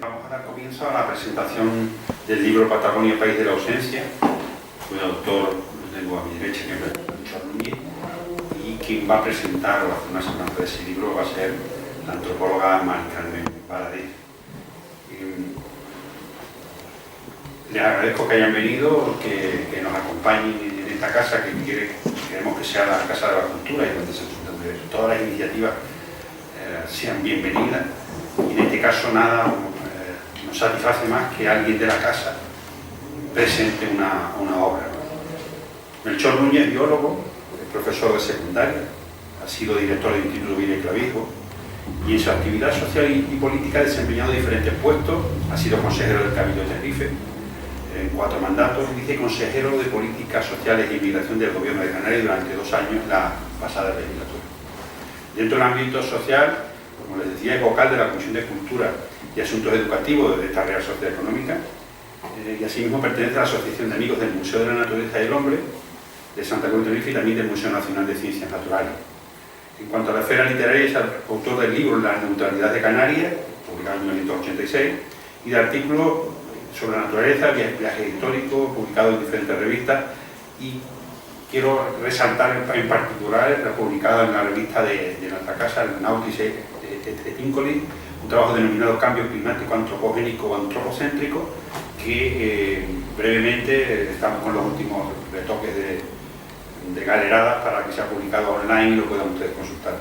Vamos a dar comienzo a la presentación del libro Patagonia, País de la Ausencia, cuyo autor lo tengo a mi derecha, que es Melchor Núñez, y quien va a presentar o hacer una semblanza de ese libro va a ser la antropóloga Mari Carmen Valadez. Les agradezco que hayan venido, que nos acompañen en esta casa que queremos que sea la Casa de la Cultura y donde todas las iniciativas sean bienvenidas. Y en este caso nada nos satisface más que alguien de la casa presente una obra. Melchor Núñez, biólogo, es profesor de secundaria, ha sido director del Instituto Villa y Clavijo y en su actividad social y política ha desempeñado diferentes puestos. Ha sido consejero del Cabildo de Tenerife en 4 mandatos y viceconsejero de Políticas Sociales e Inmigración del Gobierno de Canarias durante 2 años la pasada legislatura. Dentro del ámbito social, como les decía, es vocal de la Comisión de Cultura y Asuntos Educativos de esta Real Sociedad Económica y asimismo pertenece a la Asociación de Amigos del Museo de la Naturaleza y el Hombre de Santa Cruz de Tenerife y también del Museo Nacional de Ciencias Naturales. En cuanto a la esfera literaria, es autor del libro La Neutralidad de Canarias, publicado en 1986, y de artículos sobre la naturaleza, viajes históricos, publicados en diferentes revistas, y quiero resaltar en particular la publicada en la revista de nuestra casa, el Nautis et Incolis, un trabajo denominado Cambio Climático Antropogénico o Antropocéntrico, que brevemente estamos con los últimos retoques de galeradas para que sea publicado online y lo puedan ustedes consultar.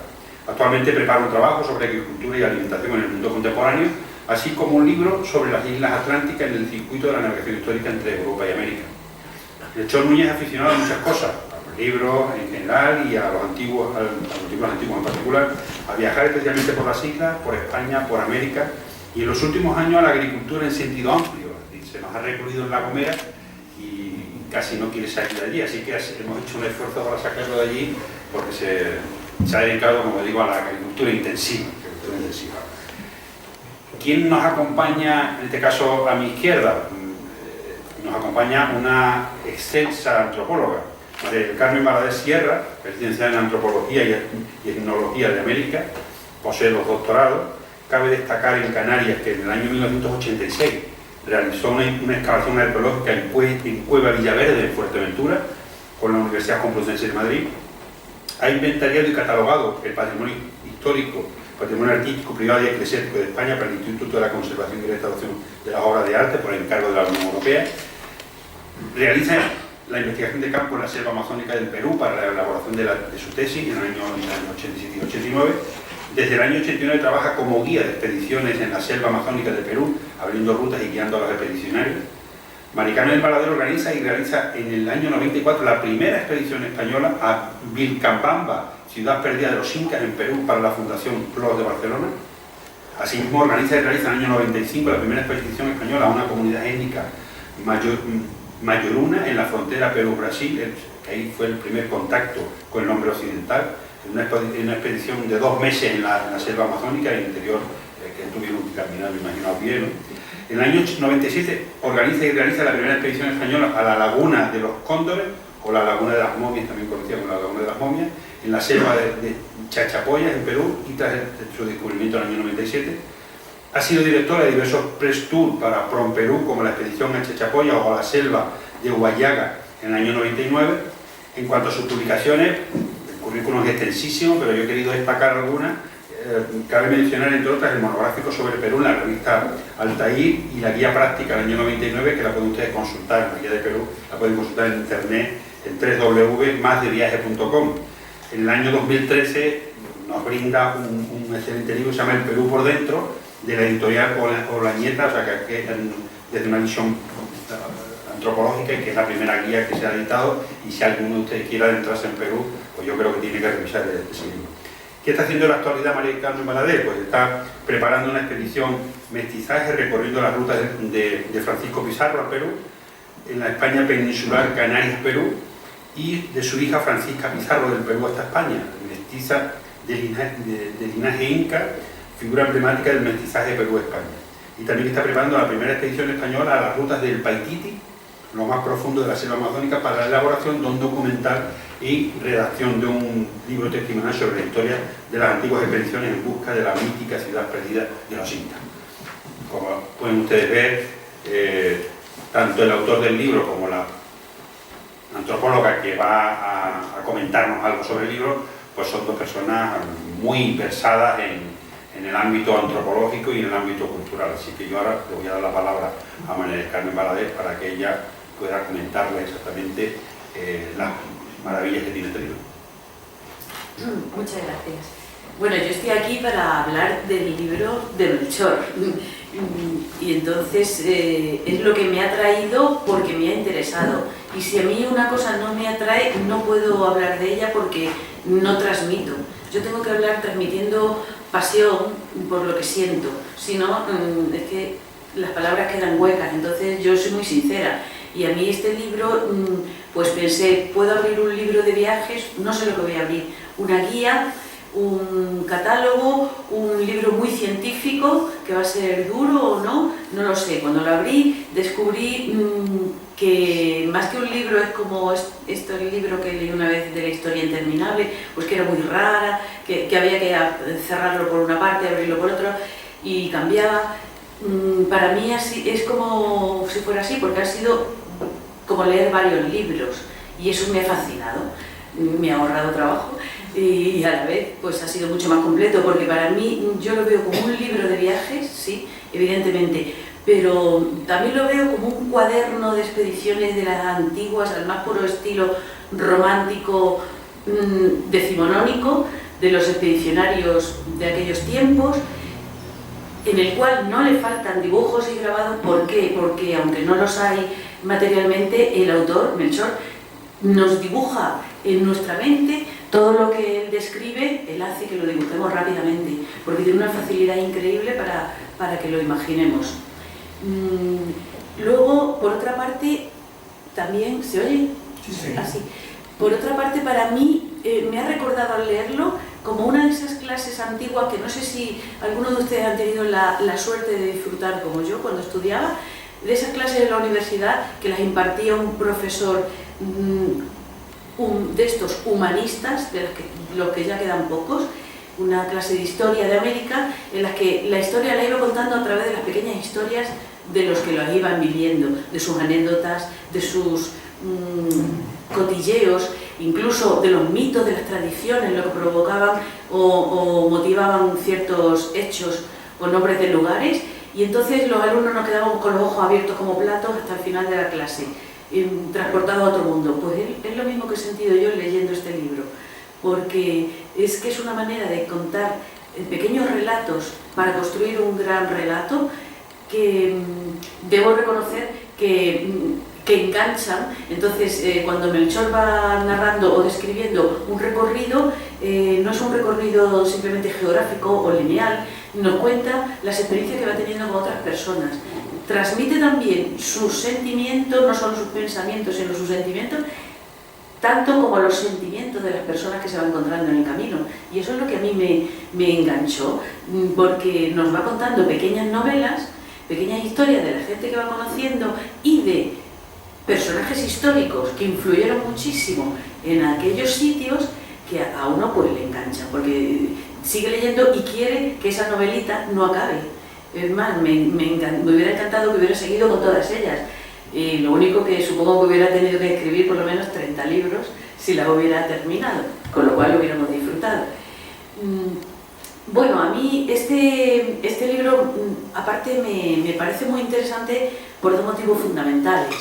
Actualmente preparo un trabajo sobre agricultura y alimentación en el mundo contemporáneo, así como un libro sobre las islas atlánticas en el circuito de la navegación histórica entre Europa y América. Melchor Núñez es aficionado a muchas cosas, a los libros en general y a los antiguos en particular, a viajar especialmente por las islas, por España, por América, y en los últimos años a la agricultura en sentido amplio. Se nos ha recluido en La Gomera y casi no quiere salir de allí, así que hemos hecho un esfuerzo para sacarlo de allí porque se ha dedicado, como digo, a la agricultura intensiva. ¿Quién nos acompaña, en este caso a mi izquierda? Nos acompaña una excelsa antropóloga, María del Carmen Valadez Sierra, que es licenciada en Antropología y Etnología de América, posee 2 doctorados. Cabe destacar en Canarias que en el año 1986 realizó una excavación arqueológica en Cueva Villaverde, en Fuerteventura, con la Universidad Complutense de Madrid. Ha inventariado y catalogado el patrimonio histórico, patrimonio artístico, privado y eclesiástico de España para el Instituto de la Conservación y Restauración de las Obras de Arte por encargo de la Unión Europea. Realiza la investigación de campo en la selva amazónica del Perú para la elaboración de su tesis en el año 87 y 89. Desde el año 89 trabaja como guía de expediciones en la selva amazónica del Perú, abriendo rutas y guiando a los expedicionarios. Mari Carmen Valadez organiza y realiza en el año 94 la primera expedición española a Vilcabamba, ciudad perdida de los incas en Perú, para la Fundación PLOS de Barcelona. Asimismo organiza y realiza en el año 95 la primera expedición española a una comunidad étnica mayoruna en la frontera Perú-Brasil, que ahí fue el primer contacto con el hombre occidental, en una expedición de 2 meses en la selva amazónica, en el interior, que tuvieron que caminar, me imagino, a pie, ¿no? En el año 97 organiza y realiza la primera expedición española a la Laguna de los Cóndores, o la Laguna de las Momias, también conocida como la Laguna de las Momias, en la selva de Chachapoyas, en Perú, y tras su descubrimiento en el año 97. Ha sido directora de diversos press tours para Perú, como la expedición a Chachapoyas o a la selva de Huallaga en el año 99. En cuanto a sus publicaciones, el currículum es extensísimo, pero yo he querido destacar algunas. Cabe mencionar, entre otras, el monográfico sobre Perú en la revista Altair y la guía práctica del año 99, que la pueden ustedes consultar, la guía de Perú, la pueden consultar en internet en www.masdeviaje.com. En el año 2013 nos brinda un excelente libro que se llama El Perú por dentro, de la editorial Olañeta, o sea que desde una visión antropológica, y que es la primera guía que se ha editado, y si alguno de ustedes quiere adentrarse en Perú, pues yo creo que tiene que revisar ese libro. ¿Qué está haciendo en la actualidad María del Carmen Valadez? Pues está preparando una expedición mestizaje recorriendo las rutas de Francisco Pizarro a Perú, en la España peninsular, Canarias, Perú, y de su hija Francisca Pizarro del Perú hasta España, mestiza de linaje inca, figura emblemática del mestizaje de Perú-España. Y también está preparando la primera expedición española a las rutas del Paititi, lo más profundo de la selva amazónica, para la elaboración de un documental y redacción de un libro testimonial sobre la historia de las antiguas expediciones en busca de la mítica ciudad perdida de los incas. Como pueden ustedes ver, tanto el autor del libro como la antropóloga que va a comentarnos algo sobre el libro, pues son dos personas muy versadas en el ámbito antropológico y en el ámbito cultural. Así que yo ahora le voy a dar la palabra a María del Carmen Valadez para que ella pueda comentarle exactamente las maravillas que tiene este libro. Muchas gracias. Bueno, yo estoy aquí para hablar del libro de Melchor. Y entonces es lo que me ha traído porque me ha interesado. Y si a mí una cosa no me atrae, no puedo hablar de ella porque no transmito. Yo tengo que hablar transmitiendo pasión por lo que siento. Si no, es que las palabras quedan huecas. Entonces yo soy muy sincera. Y a mí este libro, pues pensé, puedo abrir un libro de viajes, no sé lo que voy a abrir, una guía, un catálogo, un libro muy científico, que va a ser duro o no, no lo sé. Cuando lo abrí descubrí que más que un libro es como el libro que leí una vez de la historia interminable, pues que era muy rara, que había que cerrarlo por una parte, abrirlo por otra, y cambiaba. Para mí así, es como si fuera así, porque ha sido como leer varios libros, y eso me ha fascinado, me ha ahorrado trabajo. Y a la vez pues ha sido mucho más completo, porque para mí yo lo veo como un libro de viajes, sí, evidentemente, pero también lo veo como un cuaderno de expediciones de las antiguas, al más puro estilo romántico, decimonónico, de los expedicionarios de aquellos tiempos, en el cual no le faltan dibujos y grabados. ¿Por qué? Porque aunque no los hay materialmente, el autor, Melchor, nos dibuja en nuestra mente todo lo que él describe, él hace que lo dibujemos rápidamente, porque tiene una facilidad increíble para que lo imaginemos. Luego, por otra parte, también, ¿se oye? Sí. Así. Por otra parte, para mí, me ha recordado al leerlo como una de esas clases antiguas que no sé si algunos de ustedes han tenido la suerte de disfrutar como yo cuando estudiaba, de esas clases de la universidad que las impartía un profesor de estos humanistas, de los que ya quedan pocos, una clase de historia de América, en la que la historia la iba contando a través de las pequeñas historias de los que lo iban viviendo, de sus anécdotas, de sus cotilleos, incluso de los mitos, de las tradiciones, lo que provocaban o motivaban ciertos hechos o nombres de lugares, y entonces los alumnos nos quedábamos con los ojos abiertos como platos hasta el final de la clase, transportados a otro mundo. Pues es lo mismo que he sentido yo leyendo este libro, porque es que es una manera de contar pequeños relatos para construir un gran relato que debo reconocer que enganchan. Entonces, cuando Melchor va narrando o describiendo un recorrido, no es un recorrido simplemente geográfico o lineal, nos cuenta las experiencias que va teniendo con otras personas. Transmite también sus sentimientos, no solo sus pensamientos, sino sus sentimientos, tanto como los sentimientos de las personas que se van encontrando en el camino. Y eso es lo que a mí me enganchó, porque nos va contando pequeñas novelas, pequeñas historias de la gente que va conociendo y de personajes históricos que influyeron muchísimo en aquellos sitios, que a uno pues le engancha, porque sigue leyendo y quiere que esa novelita no acabe. Es más, me hubiera encantado que hubiera seguido con todas ellas. Lo único que supongo que hubiera tenido que escribir por lo menos 30 libros si la hubiera terminado, con lo cual lo hubiéramos disfrutado. Bueno, a mí este libro, aparte, me parece muy interesante por dos motivos fundamentales.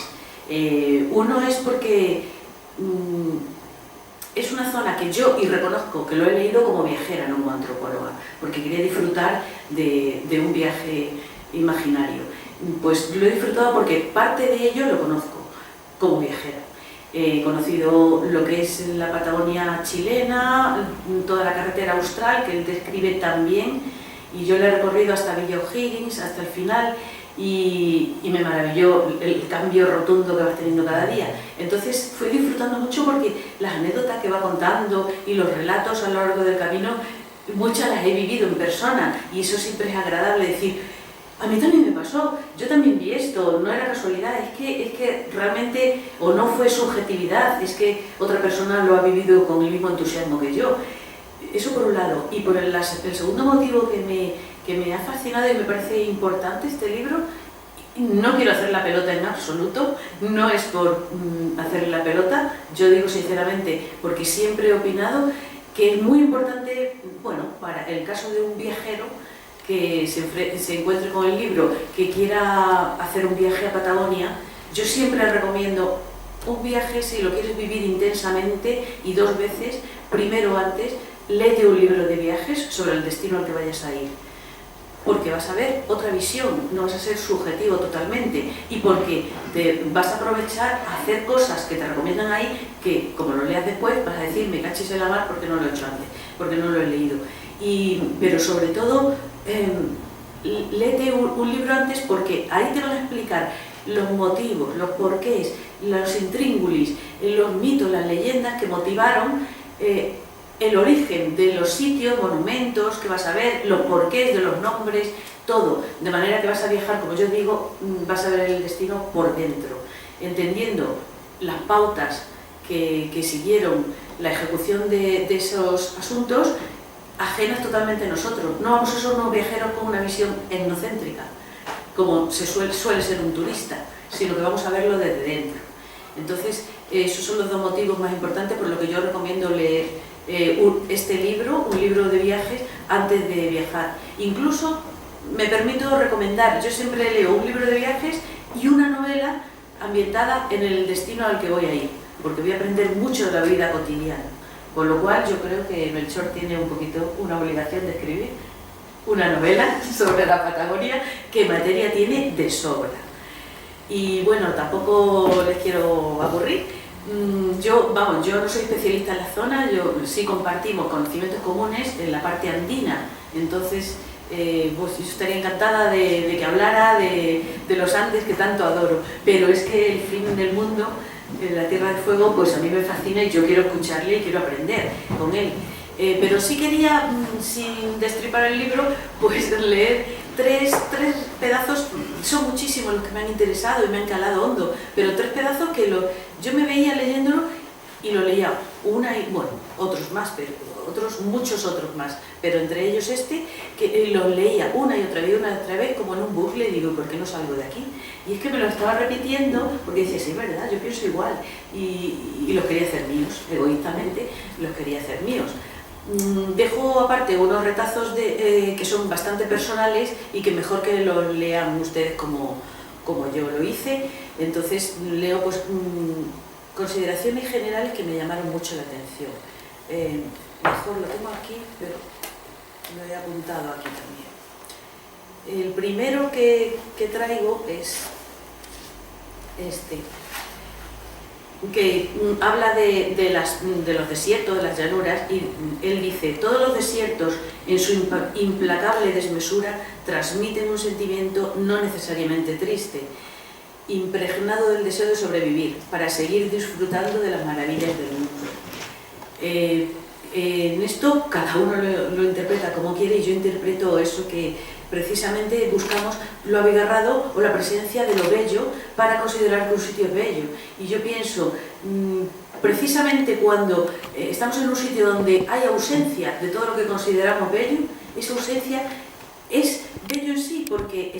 Uno es porque es una zona que yo, y reconozco que lo he leído como viajera, no como antropóloga, porque quería disfrutar de un viaje imaginario. Pues lo he disfrutado porque parte de ello lo conozco como viajera. He conocido lo que es la Patagonia chilena, toda la carretera austral, que él describe tan bien, y yo le he recorrido hasta Villa O'Higgins, hasta el final, y me maravilló el cambio rotundo que vas teniendo cada día. Entonces fui disfrutando mucho porque las anécdotas que va contando y los relatos a lo largo del camino, muchas las he vivido en persona, y eso siempre es agradable decir, a mí también me pasó, yo también vi esto, no era casualidad, es que realmente, o no fue subjetividad, es que otra persona lo ha vivido con el mismo entusiasmo que yo. Eso por un lado. Y por el segundo motivo que me ha fascinado y me parece importante este libro. No quiero hacer la pelota en absoluto, no es por hacer la pelota, yo digo sinceramente, porque siempre he opinado que es muy importante, bueno, para el caso de un viajero que se encuentre con el libro, que quiera hacer un viaje a Patagonia, yo siempre recomiendo un viaje, si lo quieres vivir intensamente y 2 veces, primero antes, léete un libro de viajes sobre el destino al que vayas a ir. Porque vas a ver otra visión, no vas a ser subjetivo totalmente, y porque te vas a aprovechar a hacer cosas que te recomiendan ahí, que como lo leas después vas a decir, me cachis en la mar porque no lo he hecho antes, porque no lo he leído. Pero sobre todo, léete un libro antes, porque ahí te van a explicar los motivos, los porqués, los intríngulis, los mitos, las leyendas que motivaron el origen de los sitios, monumentos que vas a ver, los porqués de los nombres, todo, de manera que vas a viajar, como yo digo, vas a ver el destino por dentro, entendiendo las pautas que siguieron la ejecución de esos asuntos, ajenas totalmente a nosotros. No vamos a ser unos viajeros con una visión etnocéntrica, como suele ser un turista, sino que vamos a verlo desde dentro. Entonces, esos son los 2 motivos más importantes por lo que yo recomiendo leer este libro, un libro de viajes, antes de viajar. Incluso me permito recomendar, yo siempre leo un libro de viajes y una novela ambientada en el destino al que voy a ir, porque voy a aprender mucho de la vida cotidiana. Con lo cual yo creo que Melchor tiene un poquito una obligación de escribir una novela sobre la Patagonia, que materia tiene de sobra. Y bueno, tampoco les quiero aburrir. Yo no soy especialista en la zona, sí compartimos conocimientos comunes en la parte andina, entonces pues yo estaría encantada de que hablara de los Andes, que tanto adoro, pero es que el fin del mundo, la Tierra del Fuego, pues a mí me fascina y yo quiero escucharle y quiero aprender con él. Pero sí quería, sin destripar el libro, pues leer tres pedazos. Son muchísimos los que me han interesado y me han calado hondo, pero 3 pedazos que yo me veía leyéndolo y lo leía otros más, pero muchos otros más, pero entre ellos que los leía una y otra vez, como en un bucle, y digo, ¿por qué no salgo de aquí? Y es que me lo estaba repitiendo, porque decía, sí, es verdad, yo pienso igual, y los quería hacer míos, egoístamente los quería hacer míos. Dejo aparte unos retazos que son bastante personales y que mejor que los lean ustedes como yo lo hice. Entonces leo pues consideraciones generales que me llamaron mucho la atención. Mejor lo tengo aquí, pero lo he apuntado aquí también. El primero que traigo es este, que habla de los desiertos, de las llanuras, y él dice: todos los desiertos, en su implacable desmesura, transmiten un sentimiento no necesariamente triste, impregnado del deseo de sobrevivir, para seguir disfrutando de las maravillas del mundo. En esto cada uno lo interpreta como quiere, y yo interpreto eso, que precisamente buscamos lo abigarrado o la presencia de lo bello para considerar que un sitio es bello. Y yo pienso, precisamente cuando estamos en un sitio donde hay ausencia de todo lo que consideramos bello, esa ausencia es bello en sí, porque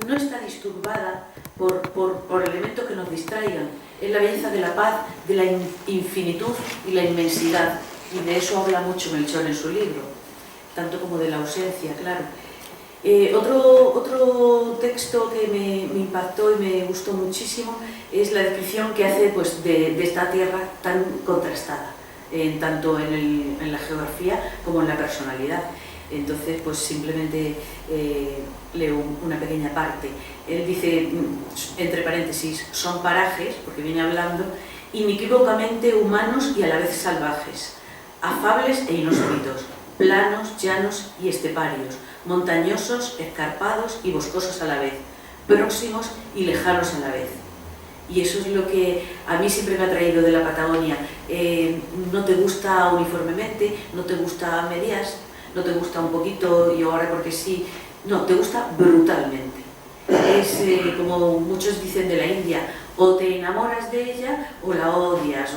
no está disturbada por elementos que nos distraigan. Es la belleza de la paz, de la infinitud y la inmensidad. Y de eso habla mucho Melchor en su libro, tanto como de la ausencia, claro. Otro texto que me impactó y me gustó muchísimo es la descripción que hace pues, de esta tierra tan contrastada, tanto en la geografía como en la personalidad. Entonces, pues simplemente leo una pequeña parte. Él dice, entre paréntesis, son parajes, porque viene hablando, inequívocamente humanos y a la vez salvajes, afables e inhóspitos, planos, llanos y esteparios, montañosos, escarpados y boscosos a la vez, próximos y lejanos a la vez. Y eso es lo que a mí siempre me ha traído de la Patagonia. No te gusta uniformemente, no te gusta a medias, no te gusta un poquito y ahora porque sí, no, te gusta brutalmente. Es como muchos dicen de la India, O te enamoras de ella o la odias,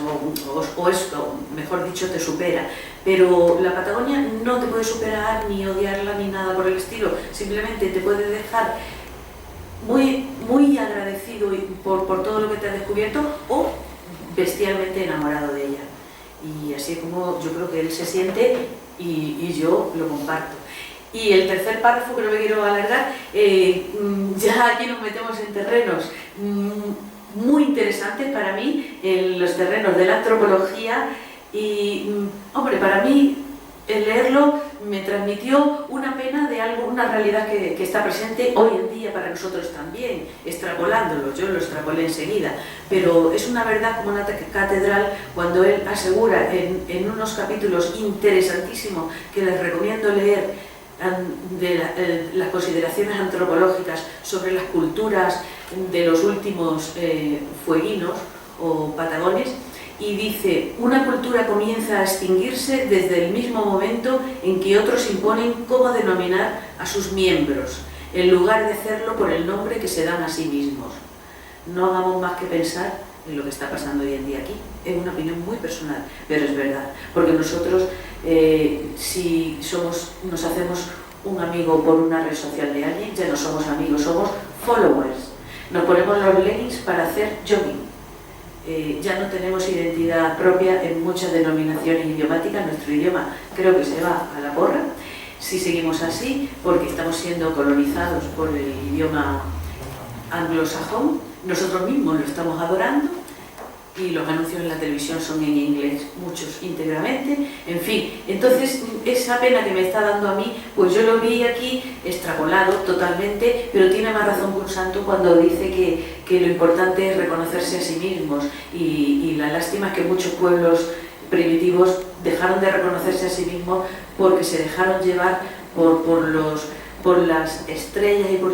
o esto, mejor dicho, te supera. Pero la Patagonia no te puede superar, ni odiarla, ni nada por el estilo. Simplemente te puede dejar muy, muy agradecido por todo lo que te ha descubierto, o bestialmente enamorado de ella. Y así es como yo creo que él se siente, y yo lo comparto. Y el tercer párrafo, que no me quiero alargar, ya aquí nos metemos en terrenos muy interesantes para mí, en los terrenos de la antropología. Y, hombre, para mí el leerlo me transmitió una pena de algo, una realidad que está presente hoy en día para nosotros también, extrapolándolo. Yo lo extrapolé enseguida, pero es una verdad como una catedral cuando él asegura en unos capítulos interesantísimos que les recomiendo leer, de las consideraciones antropológicas sobre las culturas de los últimos fueguinos o patagones, y dice: una cultura comienza a extinguirse desde el mismo momento en que otros imponen cómo denominar a sus miembros, en lugar de hacerlo por el nombre que se dan a sí mismos. No hagamos más que pensar en lo que está pasando hoy en día aquí. Es una opinión muy personal, pero es verdad, porque nosotros si nos hacemos un amigo por una red social de alguien, ya no somos amigos, somos followers. Nos ponemos los leggings para hacer jogging. Ya no tenemos identidad propia en muchas denominaciones idiomáticas. Nuestro idioma creo que se va a la porra si seguimos así, porque estamos siendo colonizados por el idioma anglosajón. Nosotros mismos lo estamos adorando, y los anuncios en la televisión son en inglés, muchos íntegramente. En fin, entonces esa pena que me está dando a mí, pues yo lo vi aquí extrapolado totalmente, pero tiene más razón que un santo cuando dice que lo importante es reconocerse a sí mismos, y la lástima es que muchos pueblos primitivos dejaron de reconocerse a sí mismos porque se dejaron llevar por las estrellas y por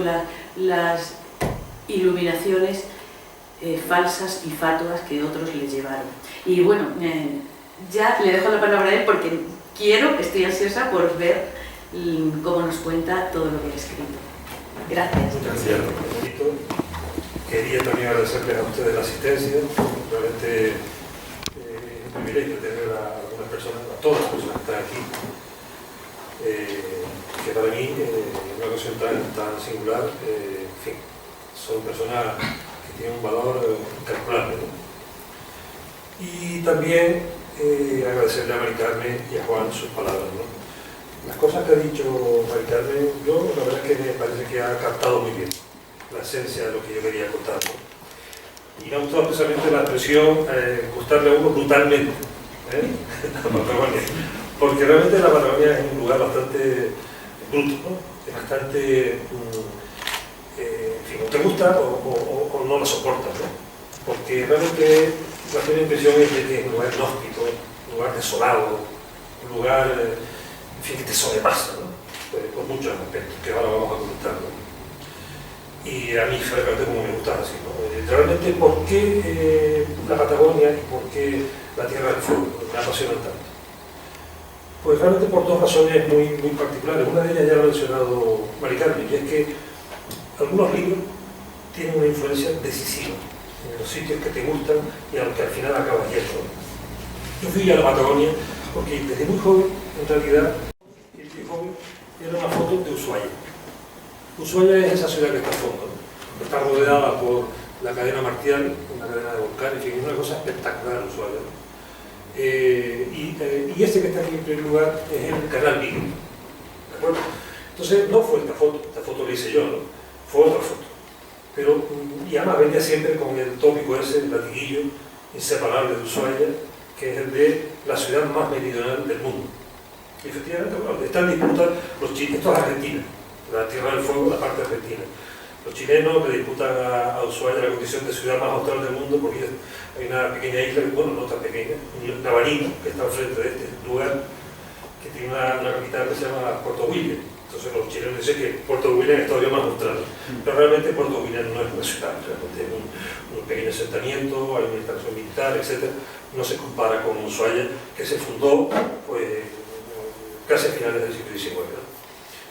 las iluminaciones falsas y fatuas que otros les llevaron. Y bueno, ya le dejo la palabra a él porque estoy ansiosa por ver cómo nos cuenta todo lo que ha escrito. Gracias. Muchas gracias. Quería también agradecerles a ustedes la asistencia. Realmente es un privilegio tener a algunas personas, a todas las personas que están aquí, que para mí, en una ocasión tan singular, en fin, son personas tiene un valor incalculable, ¿no? Y también agradecerle a Mari Carmen y a Juan sus palabras, ¿no? Las cosas que ha dicho Mari Carmen, yo la verdad es que me parece que ha captado muy bien la esencia de lo que yo quería contar, ¿no? Y me ha gustado especialmente la expresión gustarle a uno brutalmente, la Patagonia, porque realmente la Patagonia es un lugar bastante bruto, ¿no? Es bastante en fin, o te gusta o no la soportas, ¿no? Porque realmente la primera impresión es de que es un lugar inhóspito, un lugar desolado, un lugar, en fin, que te sobrepasa, ¿no? Por muchos aspectos que ahora vamos a comentar, ¿no? Y a mí, francamente, como me gusta así, ¿no? Realmente, ¿por qué la Patagonia y por qué la Tierra del Fuego me apasionan tanto? Pues realmente por dos razones muy particulares. Una de ellas ya lo ha mencionado Mari Carmen, y es que algunos libros tienen una influencia decisiva en los sitios que te gustan y a los que al final acabas yendo. Yo fui a la Patagonia porque desde muy joven, en realidad, era una foto de Ushuaia. Ushuaia es esa ciudad que está al fondo, ¿no? Está rodeada por la cadena Martial, una cadena de volcanes, en fin, es una cosa espectacular Ushuaia, ¿no? Y este que está aquí en primer lugar es el canal Vigo, ¿de acuerdo? Entonces no fue esta foto la hice yo, ¿no? Fue otra foto. Pero, y además venía siempre con el tópico ese, el latiguillo inseparable de Ushuaia, que es el de la ciudad más meridional del mundo. Y efectivamente, bueno, está en disputa los chilenos, esto es Argentina, la Tierra del Fuego, la parte argentina. Los chilenos le disputan a Ushuaia la condición de ciudad más austral del mundo porque hay una pequeña isla, bueno, no tan pequeña, Navarino, que está al frente de este lugar, que tiene una capital que se llama Puerto William. Entonces los chilenos dicen que Puerto William es todavía más austral, pero realmente Puerto William no es una ciudad, realmente es un pequeño asentamiento, hay una instalación militar, etc. No se compara con Ushuaia, que se fundó pues, casi a finales del siglo XIX, ¿no?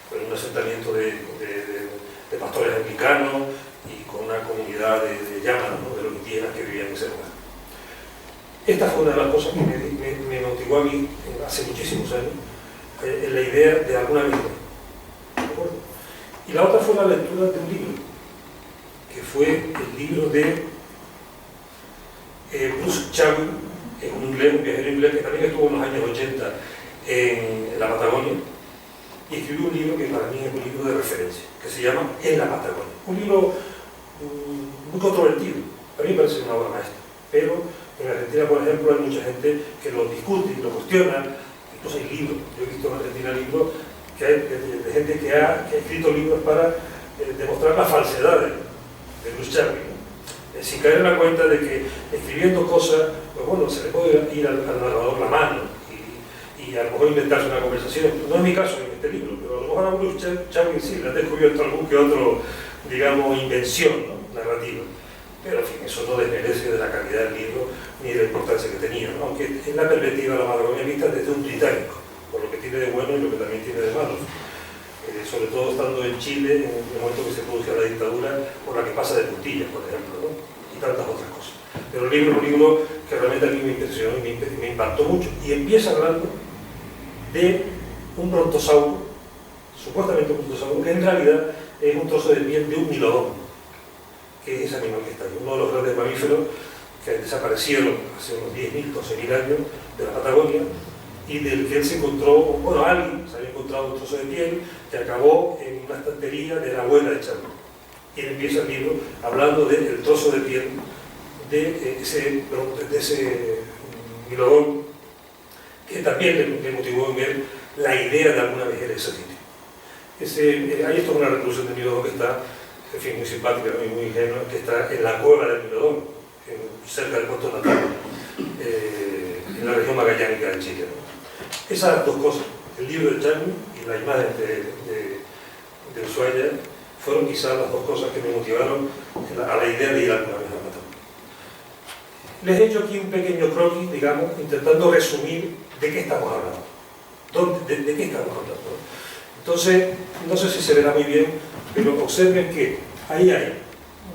Con un asentamiento de pastores anglicanos y con una comunidad de llamas, ¿no? De los indígenas indígenas que vivían en ese lugar. Esta fue una de las cosas que me motivó a mí hace muchísimos años, en la idea de alguna vida. ¿De acuerdo? Y la otra fue la lectura de un libro, que fue el libro de Bruce Chadwick, un viajero inglés que también estuvo en los años 80 en la Patagonia, y escribió un libro que para mí es un libro de referencia, que se llama En la Patagonia. Un libro muy controvertido, a mí me parece una obra maestra, pero en Argentina, por ejemplo, hay mucha gente que lo discute y lo cuestiona, incluso hay libros, yo he visto en Argentina libros que hay de gente que ha escrito libros para demostrar la falsedad de Bruce Chadwick, ¿no? Sin caer en la cuenta de que escribiendo cosas, pues bueno, se le puede ir al narrador la mano y a lo mejor inventarse una conversación. No es mi caso en este libro, pero a lo mejor a Bruce Chadwick sí le ha descubierto algún que otro, digamos, invención, ¿no?, narrativa. Pero en fin, eso no desmerece de la calidad del libro ni de la importancia que tenía, ¿no? Aunque es la perspectiva de la Patagonia vista desde un británico, por lo que tiene de bueno y lo que también tiene de malo. Sobre todo estando en Chile, en el momento que se produce la dictadura, por la que pasa de puntillas, por ejemplo, ¿no?, y tantas otras cosas. Pero el libro es un libro que realmente a mí me impresionó y me impactó mucho. Y empieza hablando de un brontosauro, supuestamente un brontosauro, que en realidad es un trozo de piel de un milodón, que es ese animal que está ahí, uno de los grandes mamíferos que desaparecieron hace unos 10.000, 12.000 años de la Patagonia, y del que él se encontró, bueno, alguien se había encontrado un trozo de piel que acabó en una estantería de la abuela de Chadwick. Y él empieza el libro hablando del trozo de piel de ese milodón, que también le motivó en él la idea de alguna vez de ese sitio. Ahí está una reproducción de milodón que está, en fin, muy simpática y muy ingenua, que está en la cueva del milodón, cerca del puerto natal, en la región magallánica de Chile, ¿no? Esas dos cosas, el libro de Chadwick y la imagen de Ushuaia, fueron quizás las dos cosas que me motivaron a la idea de ir alguna vez a Patagonia. Les he hecho aquí un pequeño croquis, digamos, intentando resumir de qué estamos hablando. ¿De qué estamos hablando? Entonces, no sé si se verá muy bien, pero observen que ahí hay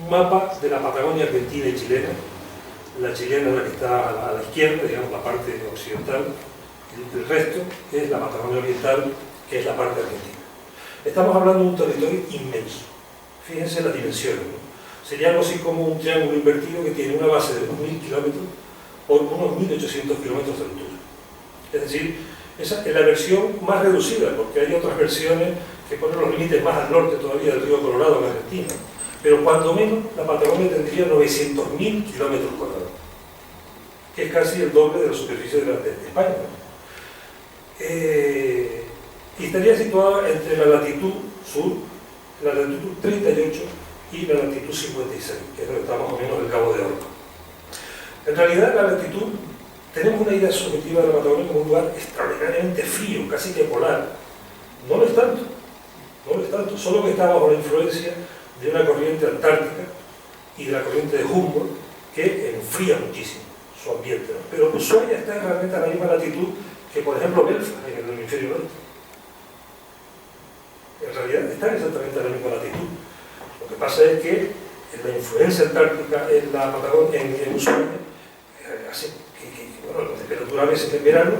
un mapa de la Patagonia argentina y chilena. La chilena es la que está a la izquierda, digamos, la parte occidental. El resto es la Patagonia oriental, que es la parte argentina. Estamos hablando de un territorio inmenso. Fíjense las dimensiones, ¿no? Sería algo así como un triángulo invertido que tiene una base de unos 1.000 kilómetros por unos 1.800 kilómetros de altura. Es decir, esa es la versión más reducida, porque hay otras versiones que ponen los límites más al norte todavía del río Colorado en Argentina. Pero cuando menos, la Patagonia tendría 900.000 kilómetros cuadrados, que es casi el doble de la superficie de España, ¿no? Y estaría situada entre la latitud sur, la latitud 38 y la latitud 56, que es donde está más o menos el Cabo de Hornos. En realidad, la latitud, tenemos una idea subjetiva de la Patagonia como un lugar extraordinariamente frío, casi que polar. No lo es tanto, solo que está bajo la influencia de una corriente antártica y de la corriente de Humboldt, que enfría muchísimo su ambiente, ¿no? Pero Ushuaia está realmente a la misma latitud que, por ejemplo, Belfast, en el hemisferio norte. En realidad están exactamente a la misma latitud. Lo que pasa es que la influencia antártica en la Patagonia, en Ushuaia, hace que bueno, la temperatura a veces en verano,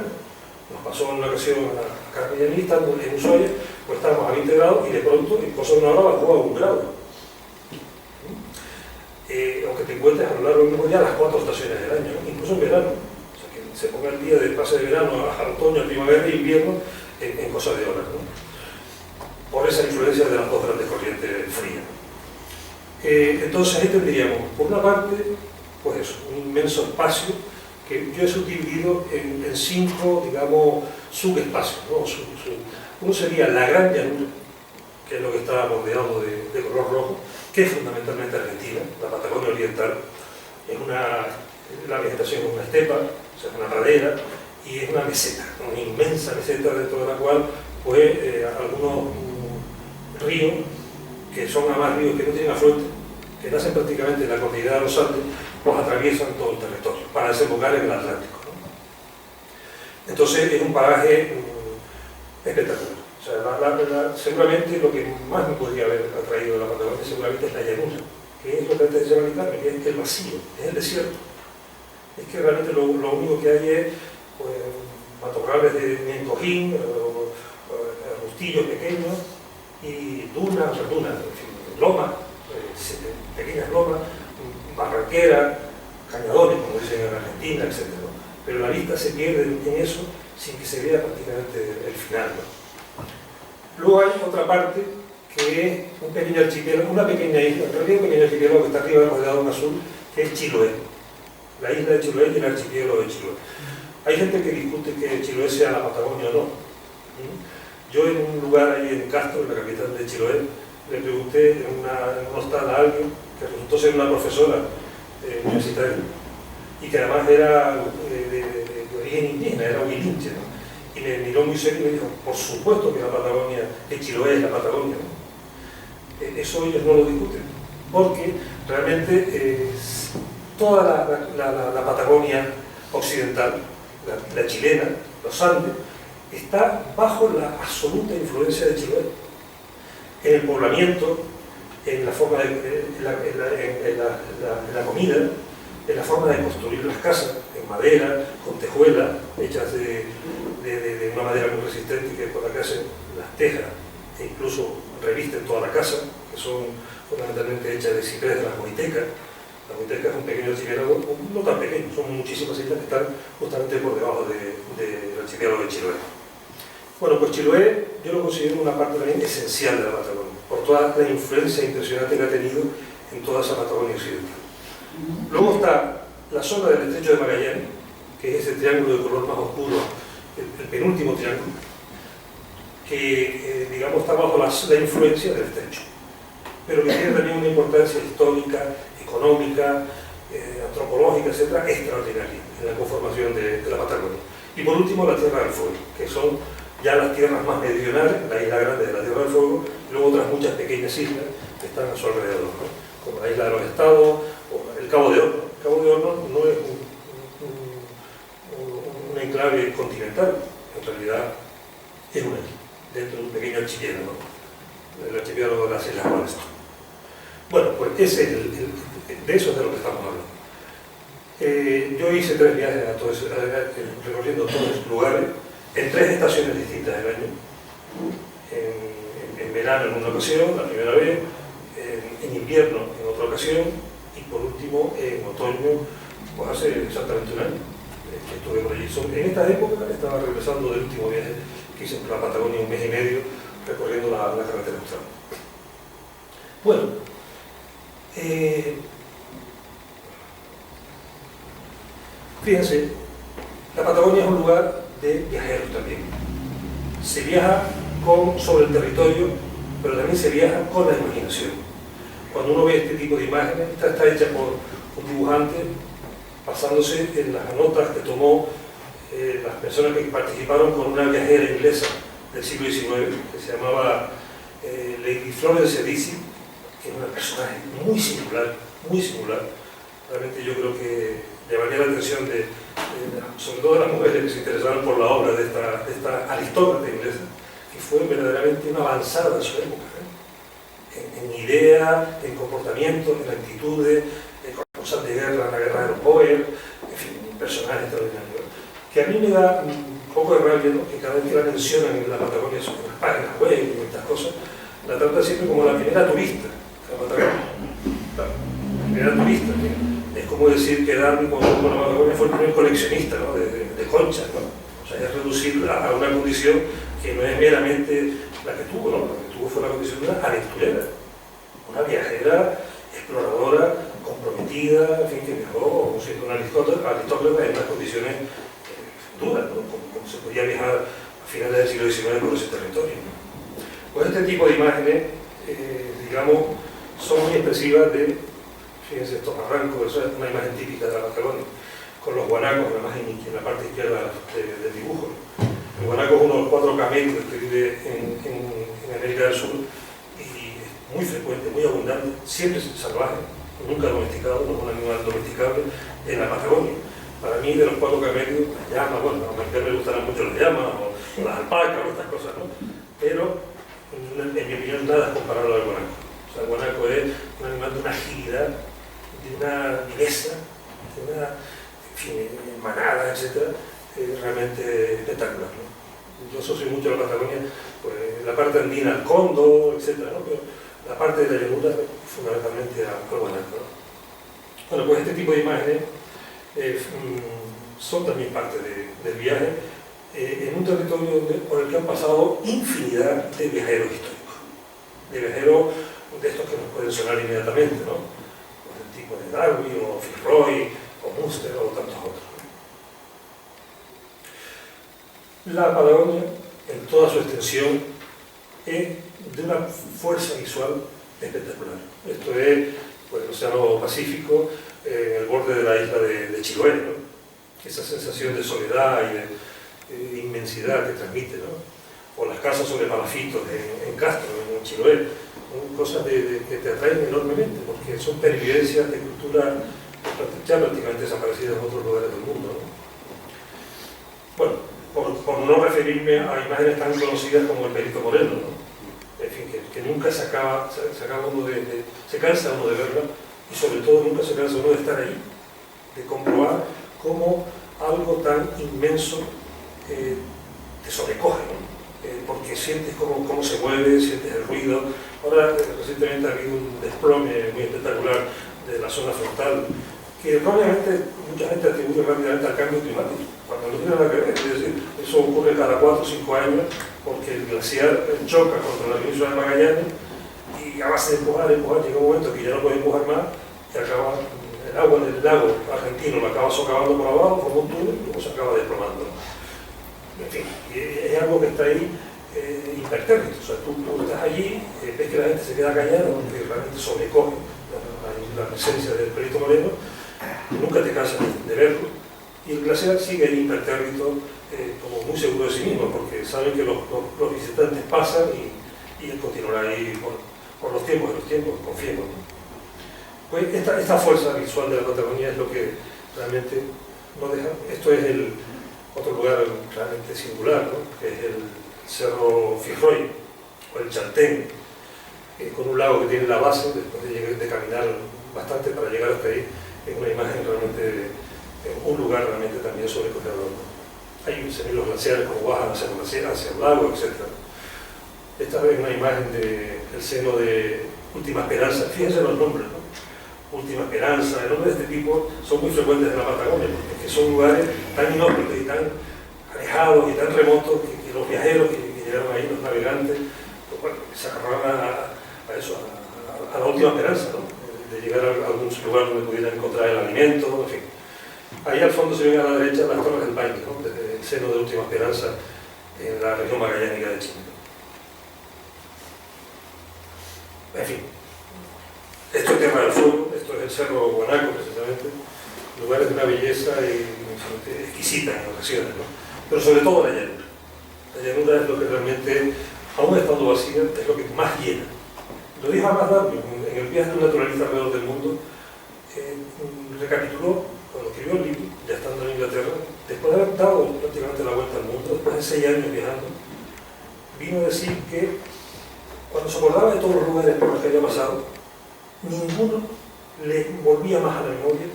nos pasó en una ocasión a Carmen y a mí, estando en Ushuaia, pues estábamos a 20 grados y de pronto, en cosa de una hora, bajó a 1 grado. Aunque te encuentres a lo largo del mismo día las 4 estaciones del año, ¿no? Incluso en verano. O sea, que se ponga el día de pase de verano a otoño, a primavera e invierno en cosas de horas, ¿no? Por esa influencia de las dos grandes corrientes frías. Entonces ahí tendríamos, por una parte, pues eso, un inmenso espacio que yo he subdividido en 5, digamos, subespacios, ¿no? Uno sería la gran llanura, que es lo que está bordeado de color rojo, que es fundamentalmente Argentina, la Patagonia oriental. La vegetación es una estepa, o sea, una pradera, y es una meseta, una inmensa meseta dentro de la cual pues algunos ríos, que son además ríos que no tienen afluente, que nacen prácticamente en la cordillera de los Andes, pues atraviesan todo el territorio para desembocar en el Atlántico, ¿no? Entonces es un paraje espectacular. O sea, seguramente lo que más me podría haber atraído de la Patagonia seguramente es la llanura. que es lo que antes se llama Carmen, que es el vacío, es el desierto. Es que realmente lo único que hay es pues, matorrales de encojín, arbustillos pequeños y dunas, en fin, lomas, pequeñas lomas, barranqueras, cañadones, como dicen en Argentina, etc. Pero la vista se pierde en eso sin que se vea prácticamente el final, ¿no? Luego hay otra parte que es un pequeño archipiélago, una pequeña isla, en realidad un pequeño archipiélago que está arriba rodeado en azul, que es Chiloé. La isla de Chiloé y el archipiélago de Chiloé. Hay gente que discute que Chiloé sea la Patagonia o no. Yo en un lugar ahí en Castro, en la capital de Chiloé, le pregunté en un hostal a alguien que resultó ser una profesora universitaria y que además era de origen indígena, era huilinche, ¿no? Y me miró muy serio y me dijo, por supuesto que la Patagonia, que Chiloé es la Patagonia, ¿no? Eso ellos no lo discuten, porque realmente toda la Patagonia occidental, la chilena, los Andes, está bajo la absoluta influencia de Chiloé. En el poblamiento, en la forma de en la comida, en la forma de construir las casas, en madera, con tejuelas, hechas de una madera muy resistente que por acá hacen las tejas e incluso revisten toda la casa, que son fundamentalmente hechas de ciprés de las moitecas. La moiteca es un pequeño archipiélago, no tan pequeño, son muchísimas islas que están justamente por debajo del archipiélago de Chiloé. Bueno, pues Chiloé yo lo considero una parte también esencial de la Patagonia, por toda la influencia impresionante que ha tenido en toda esa Patagonia occidental. Luego está la zona del estrecho de Magallanes, que es ese triángulo de color más oscuro, el penúltimo triángulo, que digamos está bajo la influencia del estrecho, pero que tiene también una importancia histórica, económica, antropológica, etcétera, extraordinaria en la conformación de la Patagonia. Y por último la Tierra del Fuego, que son ya las tierras más meridionales, la isla grande de la Tierra del Fuego, y luego otras muchas pequeñas islas que están a su alrededor, ¿no? Como la isla de los Estados, o el Cabo de Horno. El Cabo de Horno no es un enclave continental, en realidad es una isla, dentro de un pequeño archipiélago, ¿no? El archipiélago de las Islas Malvinas. Bueno, pues ese es de eso es de lo que estamos hablando. Yo hice 3 viajes recorriendo todos esos lugares, en 3 estaciones distintas del año. En verano en una ocasión, la primera vez, en invierno en otra ocasión, y por último en otoño, pues hace exactamente un año que estuve por allí. En esta época estaba regresando del último viaje que hice por la Patagonia, 1 mes y medio, recorriendo la carretera austral. Bueno, fíjense, la Patagonia es un lugar de viajeros también. Se viaja sobre el territorio, pero también se viaja con la imaginación. Cuando uno ve este tipo de imágenes, está hecha por un dibujante basándose en las notas que tomó las personas que participaron con una viajera inglesa del siglo XIX que se llamaba Lady Florence Edici, que es una personaje muy singular, muy singular. Realmente yo creo que llamaría la atención sobre todo de las mujeres que se interesaron por la obra de esta aristócrata inglesa, que fue verdaderamente una avanzada en su época, en idea, en comportamiento, en actitudes, en cosas de guerra, la guerra de los Boer, en fin, un personaje extraordinario. Que a mí me da un poco de rabia, ¿no? Que cada vez que la mencionan en la Patagonia, sobre las páginas web y estas cosas, la trata siempre como la primera turista de la Patagonia. La primera turista, ¿sí? Es como decir que Darwin, cuando estuvo en la Patagonia, fue el primer coleccionista, ¿no? de conchas, ¿no? O sea, es reducirla a una condición que no es meramente la que tuvo, ¿no? La que tuvo fue la condición de una aventurera, una viajera, exploradora, comprometida, en fin, que viajó siendo una aristócrata en unas condiciones duras, ¿no? Como se podía viajar a finales del siglo XIX por ese territorio, ¿no? Pues este tipo de imágenes, digamos, son muy expresivas de, fíjense, estos barrancos, eso es una imagen típica de la Patagonia, con los guanacos en la parte izquierda del dibujo. El guanaco es uno de los 4 camélidos que vive en América del Sur y es muy frecuente, muy abundante, siempre salvaje, nunca domesticado, no es un animal domesticable en la Patagonia. Para mí, de los 4 camélidos, las llamas, bueno, a mí me gustarán mucho las llamas o las alpacas o estas cosas, ¿no? Pero, en mi opinión, nada es comparable al guanaco. O sea, el guanaco es un animal de una agilidad, de una viveza, de una, en fin, manada, etc. Realmente espectacular, ¿no? Yo asocio mucho a la Patagonia, pues, la parte andina al cóndor, etc., ¿no? Pero la parte de la llanura fundamentalmente al guanaco, ¿no? Bueno, pues este tipo de imágenes son también parte del viaje en un territorio por el que han pasado infinidad de viajeros históricos, de viajeros de estos que nos pueden sonar inmediatamente, ¿no? Pues el tipo de Darwin, o Fitzroy, o Munster, o tantos otros. La Patagonia, en toda su extensión, es de una fuerza visual espectacular. Esto es, pues, el Océano Pacífico, en el borde de la isla de Chiloé, ¿no? Esa sensación de soledad y de inmensidad que transmite, ¿no? O las casas sobre palafitos en Castro, en Chiloé, son cosas que te atraen enormemente, porque son pervivencias de cultura ya prácticamente desaparecidas en otros lugares del mundo, ¿no? Bueno, por no referirme a imágenes tan conocidas como el Perito Moreno, ¿no? En fin, que nunca se cansa uno de verla, y sobre todo nunca se cansa uno de estar ahí, de comprobar cómo algo tan inmenso te sobrecoge, ¿no? Porque sientes cómo se mueve, sientes el ruido. Ahora, recientemente ha habido un desplome muy espectacular de la zona frontal, que erróneamente mucha gente atribuye rápidamente al cambio climático, cuando no tiene nada que ver. Es decir, eso ocurre cada 4 o 5 años, porque el glaciar choca contra la península de Magallanes, y a base de empujar, llega un momento que ya no puede empujar más, y acaba el agua del lago argentino, lo acaba socavando por abajo, forma un túnel, y luego se acaba desplomando. En fin, es algo que está ahí impertérrito. O sea, tú estás allí, ves que la gente se queda callada, porque realmente sobrecoge la presencia del Perito Moreno, y nunca te cansas de verlo. Y el glaciar sigue ahí impertérrito, como muy seguro de sí mismo, porque saben que los visitantes pasan y él continuará ahí por los tiempos de los tiempos, confiemos, ¿no? Pues esta fuerza visual de la Patagonia es lo que realmente no deja. Esto es otro lugar realmente singular, ¿no? Que es el Cerro Fitzroy, o el Chaltén, con un lago que tiene la base, después de caminar bastante para llegar hasta ahí. Es una imagen realmente, un lugar realmente también sobrecogedor, ¿no? Ahí se ven los glaciares como bajan hacia el lago, etc. Esta es una imagen del seno de Última Esperanza. Fíjense los nombres, ¿no? Última Esperanza, nombres de este tipo son muy frecuentes en la Patagonia, porque son lugares tan inhóspitos y tan alejados y tan remotos que los viajeros que llegaron ahí, los navegantes, pues, bueno, se agarraban a eso, a la última esperanza, ¿no? De llegar a algún lugar donde pudieran encontrar el alimento, en fin. Ahí al fondo se ven a la derecha las Torres del Paine, ¿no? Desde el seno de Última Esperanza en la región magallánica de Chile. En fin, esto es Tierra del Fuego, esto es el Cerro Guanaco, precisamente, lugares de una belleza exquisita en ocasiones, ¿no? Pero sobre todo la llanura. La llanura es lo que realmente, aún estando vacía, es lo que más llena. Lo dijo Amas Darwin en el viaje de un naturalista alrededor del mundo. Recapituló, cuando escribió el libro, ya estando en Inglaterra, después de haber dado prácticamente la vuelta al mundo, después de 6 años viajando, vino a decir que cuando se acordaba de todos los lugares por los que había pasado, ninguno le volvía más a la memoria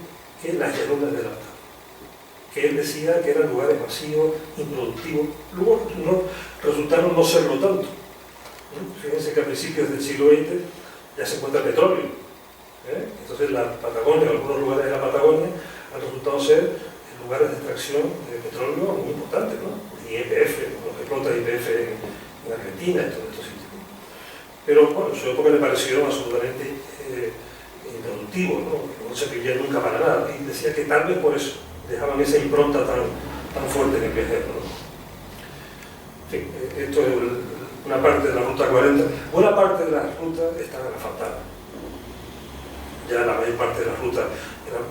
que las llanuras del Atacama, que él decía que eran lugares vacíos, improductivos. Luego resultaron no serlo tanto. Fíjense que a principios del siglo XX ya se encuentra petróleo. Entonces la Patagonia, algunos lugares de la Patagonia han resultado ser lugares de extracción de petróleo muy importantes, ¿no? Y YPF, los que explota YPF en Argentina, en todos estos sitios. Pero bueno, en su época le parecieron absolutamente improductivos, no servirían nunca para nada. Y decía que tal vez por eso dejaban esa impronta tan fuerte en el viajero, ¿no? En fin, esto es una parte de la Ruta 40. Buena parte de las rutas están asfaltadas. Ya la mayor parte de las rutas.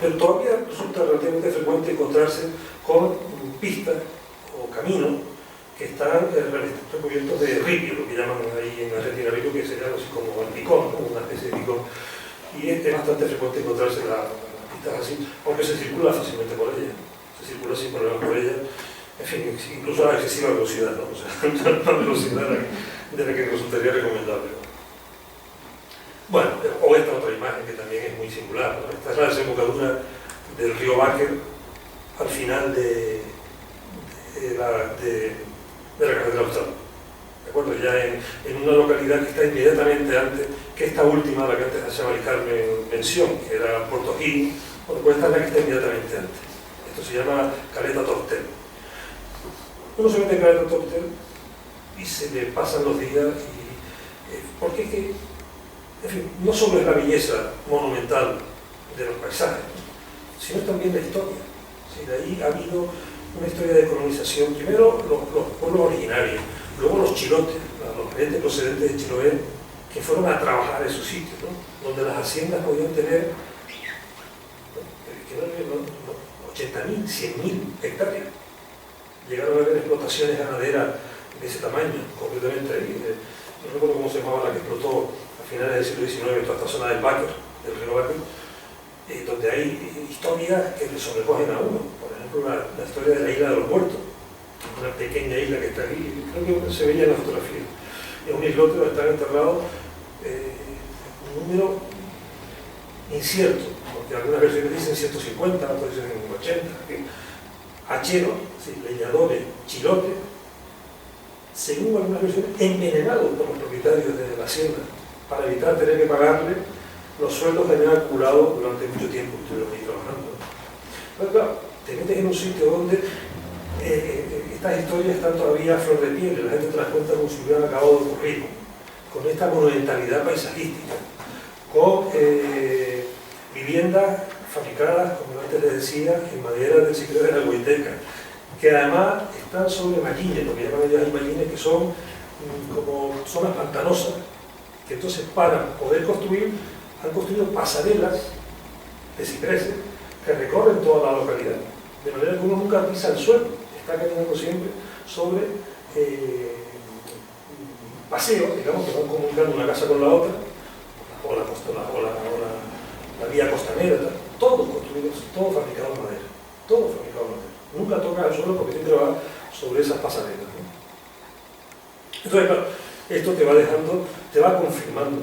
Pero todavía resulta relativamente frecuente encontrarse con pistas o caminos que están recubiertos de ripio, lo que llaman ahí en Argentina ripio, que sería algo así como el picón, ¿no? Una especie de picón. Y es bastante frecuente encontrarse las pistas así, aunque se circula fácilmente por ellas. Se circula sin problemas por ellas. En fin, incluso a excesiva velocidad, ¿no? O sea, una velocidad de la que resultaría recomendable, ¿no? Bueno, o esta otra imagen que también es muy singular, ¿no? Esta es la desembocadura del río Báquer al final de la carretera austral. ¿De acuerdo? Ya en una localidad que está inmediatamente antes que esta última, la que antes hacía Mari Carmen mención, que era Puerto Gil. Bueno, pues esta es la que está inmediatamente antes. Esto se llama Caleta Tortel. Uno se mete en Caleta Tortel y se le pasan los días porque es que, en fin, no solo es la belleza monumental de los paisajes, sino también la historia. Sí, de ahí ha habido una historia de colonización. Primero los pueblos originarios, luego los chilotes, los gente procedentes de Chiloé, que fueron a trabajar a esos sitios, ¿no? Donde las haciendas podían tener 80.000, 100.000 hectáreas. Llegaron a haber explotaciones ganaderas de ese tamaño, completamente ahí. No recuerdo cómo se llamaba la que explotó a finales del siglo XIX, toda esta zona del Báquer, del río Báquer, donde hay historias que le sobrecogen a uno. Por ejemplo, la historia de la isla de los muertos, una pequeña isla que está aquí, creo que se veía en la fotografía. Es un islote donde están enterrados un número incierto, porque algunas versiones dicen 150, otras dicen 80. Hacheros, sí, leñadores, chilotes, según algunas versiones, envenenados por los propietarios de la hacienda para evitar tener que pagarle los sueldos que habían acumulado durante mucho tiempo que estuvieron ahí trabajando. Pero claro, te metes en un sitio donde estas historias están todavía a flor de piel, la gente te las cuenta como si hubieran acabado de ocurrir, con esta monumentalidad paisajística, con viviendas fabricadas, como antes les decía, en madera del ciclo de la Huiteca, que además están sobre mallines, lo que llaman ellos ahí mallines, que son como zonas pantanosas, que entonces para poder construir, han construido pasarelas de cipreses que recorren toda la localidad, de manera que uno nunca pisa el suelo, está caminando siempre sobre paseos, digamos, que van comunicando una casa con la otra, o la vía costanera, todos construidos, todos fabricados en madera, todos fabricados en madera. Nunca tocas el suelo porque siempre va sobre esas pasarelas, ¿no? Entonces, claro, esto te va dejando, te va confirmando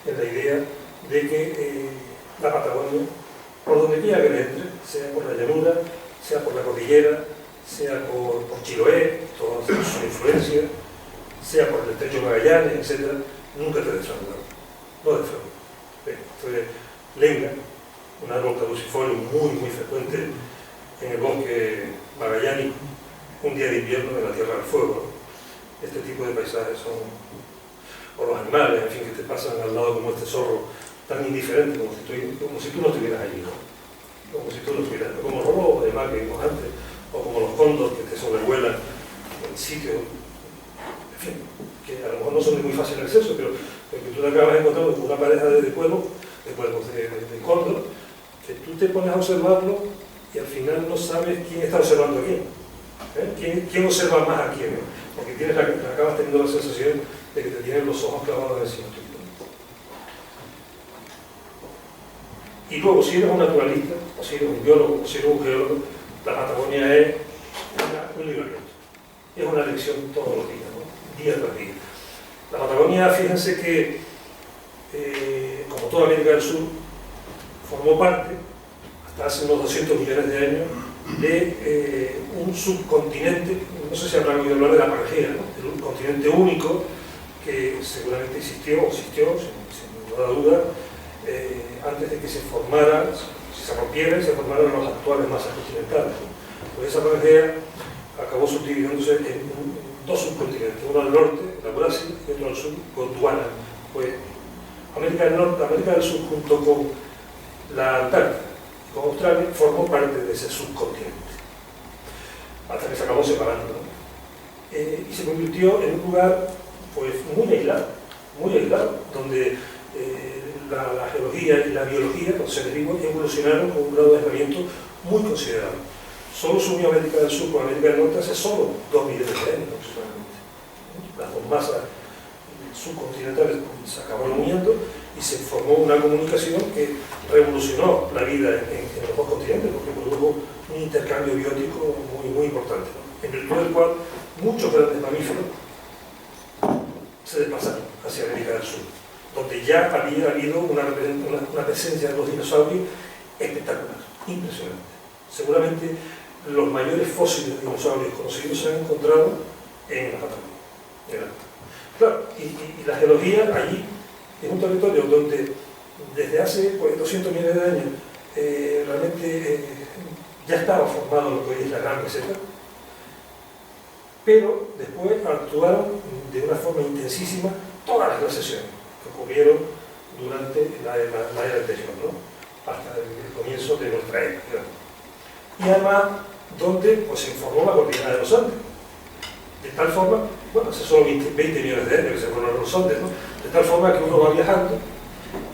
en la idea de que la Patagonia, por donde quiera que le entre, sea por la llanura, sea por la cordillera, sea por Chiloé, toda su influencia, sea por el estrecho de Magallanes, etc., nunca te defrauda. No defrauda. Entonces, lenga, un árbol caducifolio muy frecuente en el bosque magallánico, un día de invierno en la Tierra del Fuego, ¿no? Este tipo de paisajes son, o los animales, en fin, que te pasan al lado como este zorro, tan indiferente como si tú no estuvieras allí, ¿no? Como si tú no estuvieras, como los robos de mar que vimos antes, o como los cóndores que te sobrevuelan en sitios, en fin, que a lo mejor no son de muy fácil acceso, pero que tú te acabas encontrando con una pareja de cuervos, de cóndor, que tú te pones a observarlo y al final no sabes quién está observando a quién. ¿Quién observa más a quién? Porque acabas teniendo la sensación de que te tienen los ojos clavados encima tuyo. Y luego, si eres un naturalista, o si eres un biólogo, o si eres un geólogo, la Patagonia es un libro abierto. Es una lección todos los días, ¿no? Día tras día. La Patagonia, fíjense que, como toda América del Sur, formó parte, hasta hace unos 200 millones de años, de un subcontinente, no sé si habrán oído hablar de la Pangea, ¿no? De un continente único que seguramente existió, sin ninguna duda, antes de que se formara, se rompiera y se formaran los actuales masas continentales. Pues esa Pangea acabó subdividiéndose en dos subcontinentes, uno al norte, la Eurasia, y otro al sur, Gondwana. Pues América del Norte, América del Sur, junto con la Antártida, con Australia, formó parte de ese subcontinente, hasta que se acabó separando, ¿no? Y se convirtió en un lugar pues, muy aislado, donde la geología y la biología, los seres vivos, evolucionaron con un grado de aislamiento muy considerable. Solo se unió América del Sur con América del Norte hace solo 2 millones de años aproximadamente. Las dos masas subcontinentales se acabaron uniendo y se formó una comunicación que revolucionó la vida en los dos continentes, porque produjo un intercambio biótico muy importante, ¿no? En virtud del cual muchos grandes mamíferos se desplazaron hacia América del Sur. donde ya había habido una presencia de los dinosaurios espectacular, impresionante. Seguramente los mayores fósiles de dinosaurios conocidos se han encontrado en la Patagonia. Claro, y la geología allí es un territorio donde desde hace 200 millones de años realmente ya estaba formado lo que hoy es la Gran Meseta, pero después actuaron de una forma intensísima todas las glaciaciones que ocurrieron durante la era anterior, ¿no? Hasta el comienzo de nuestra era, digamos. Y además donde pues, se formó la cordillera de los Andes, de tal forma, bueno, hace solo 20 millones de años que se formaron los Andes, ¿no? De tal forma que uno va viajando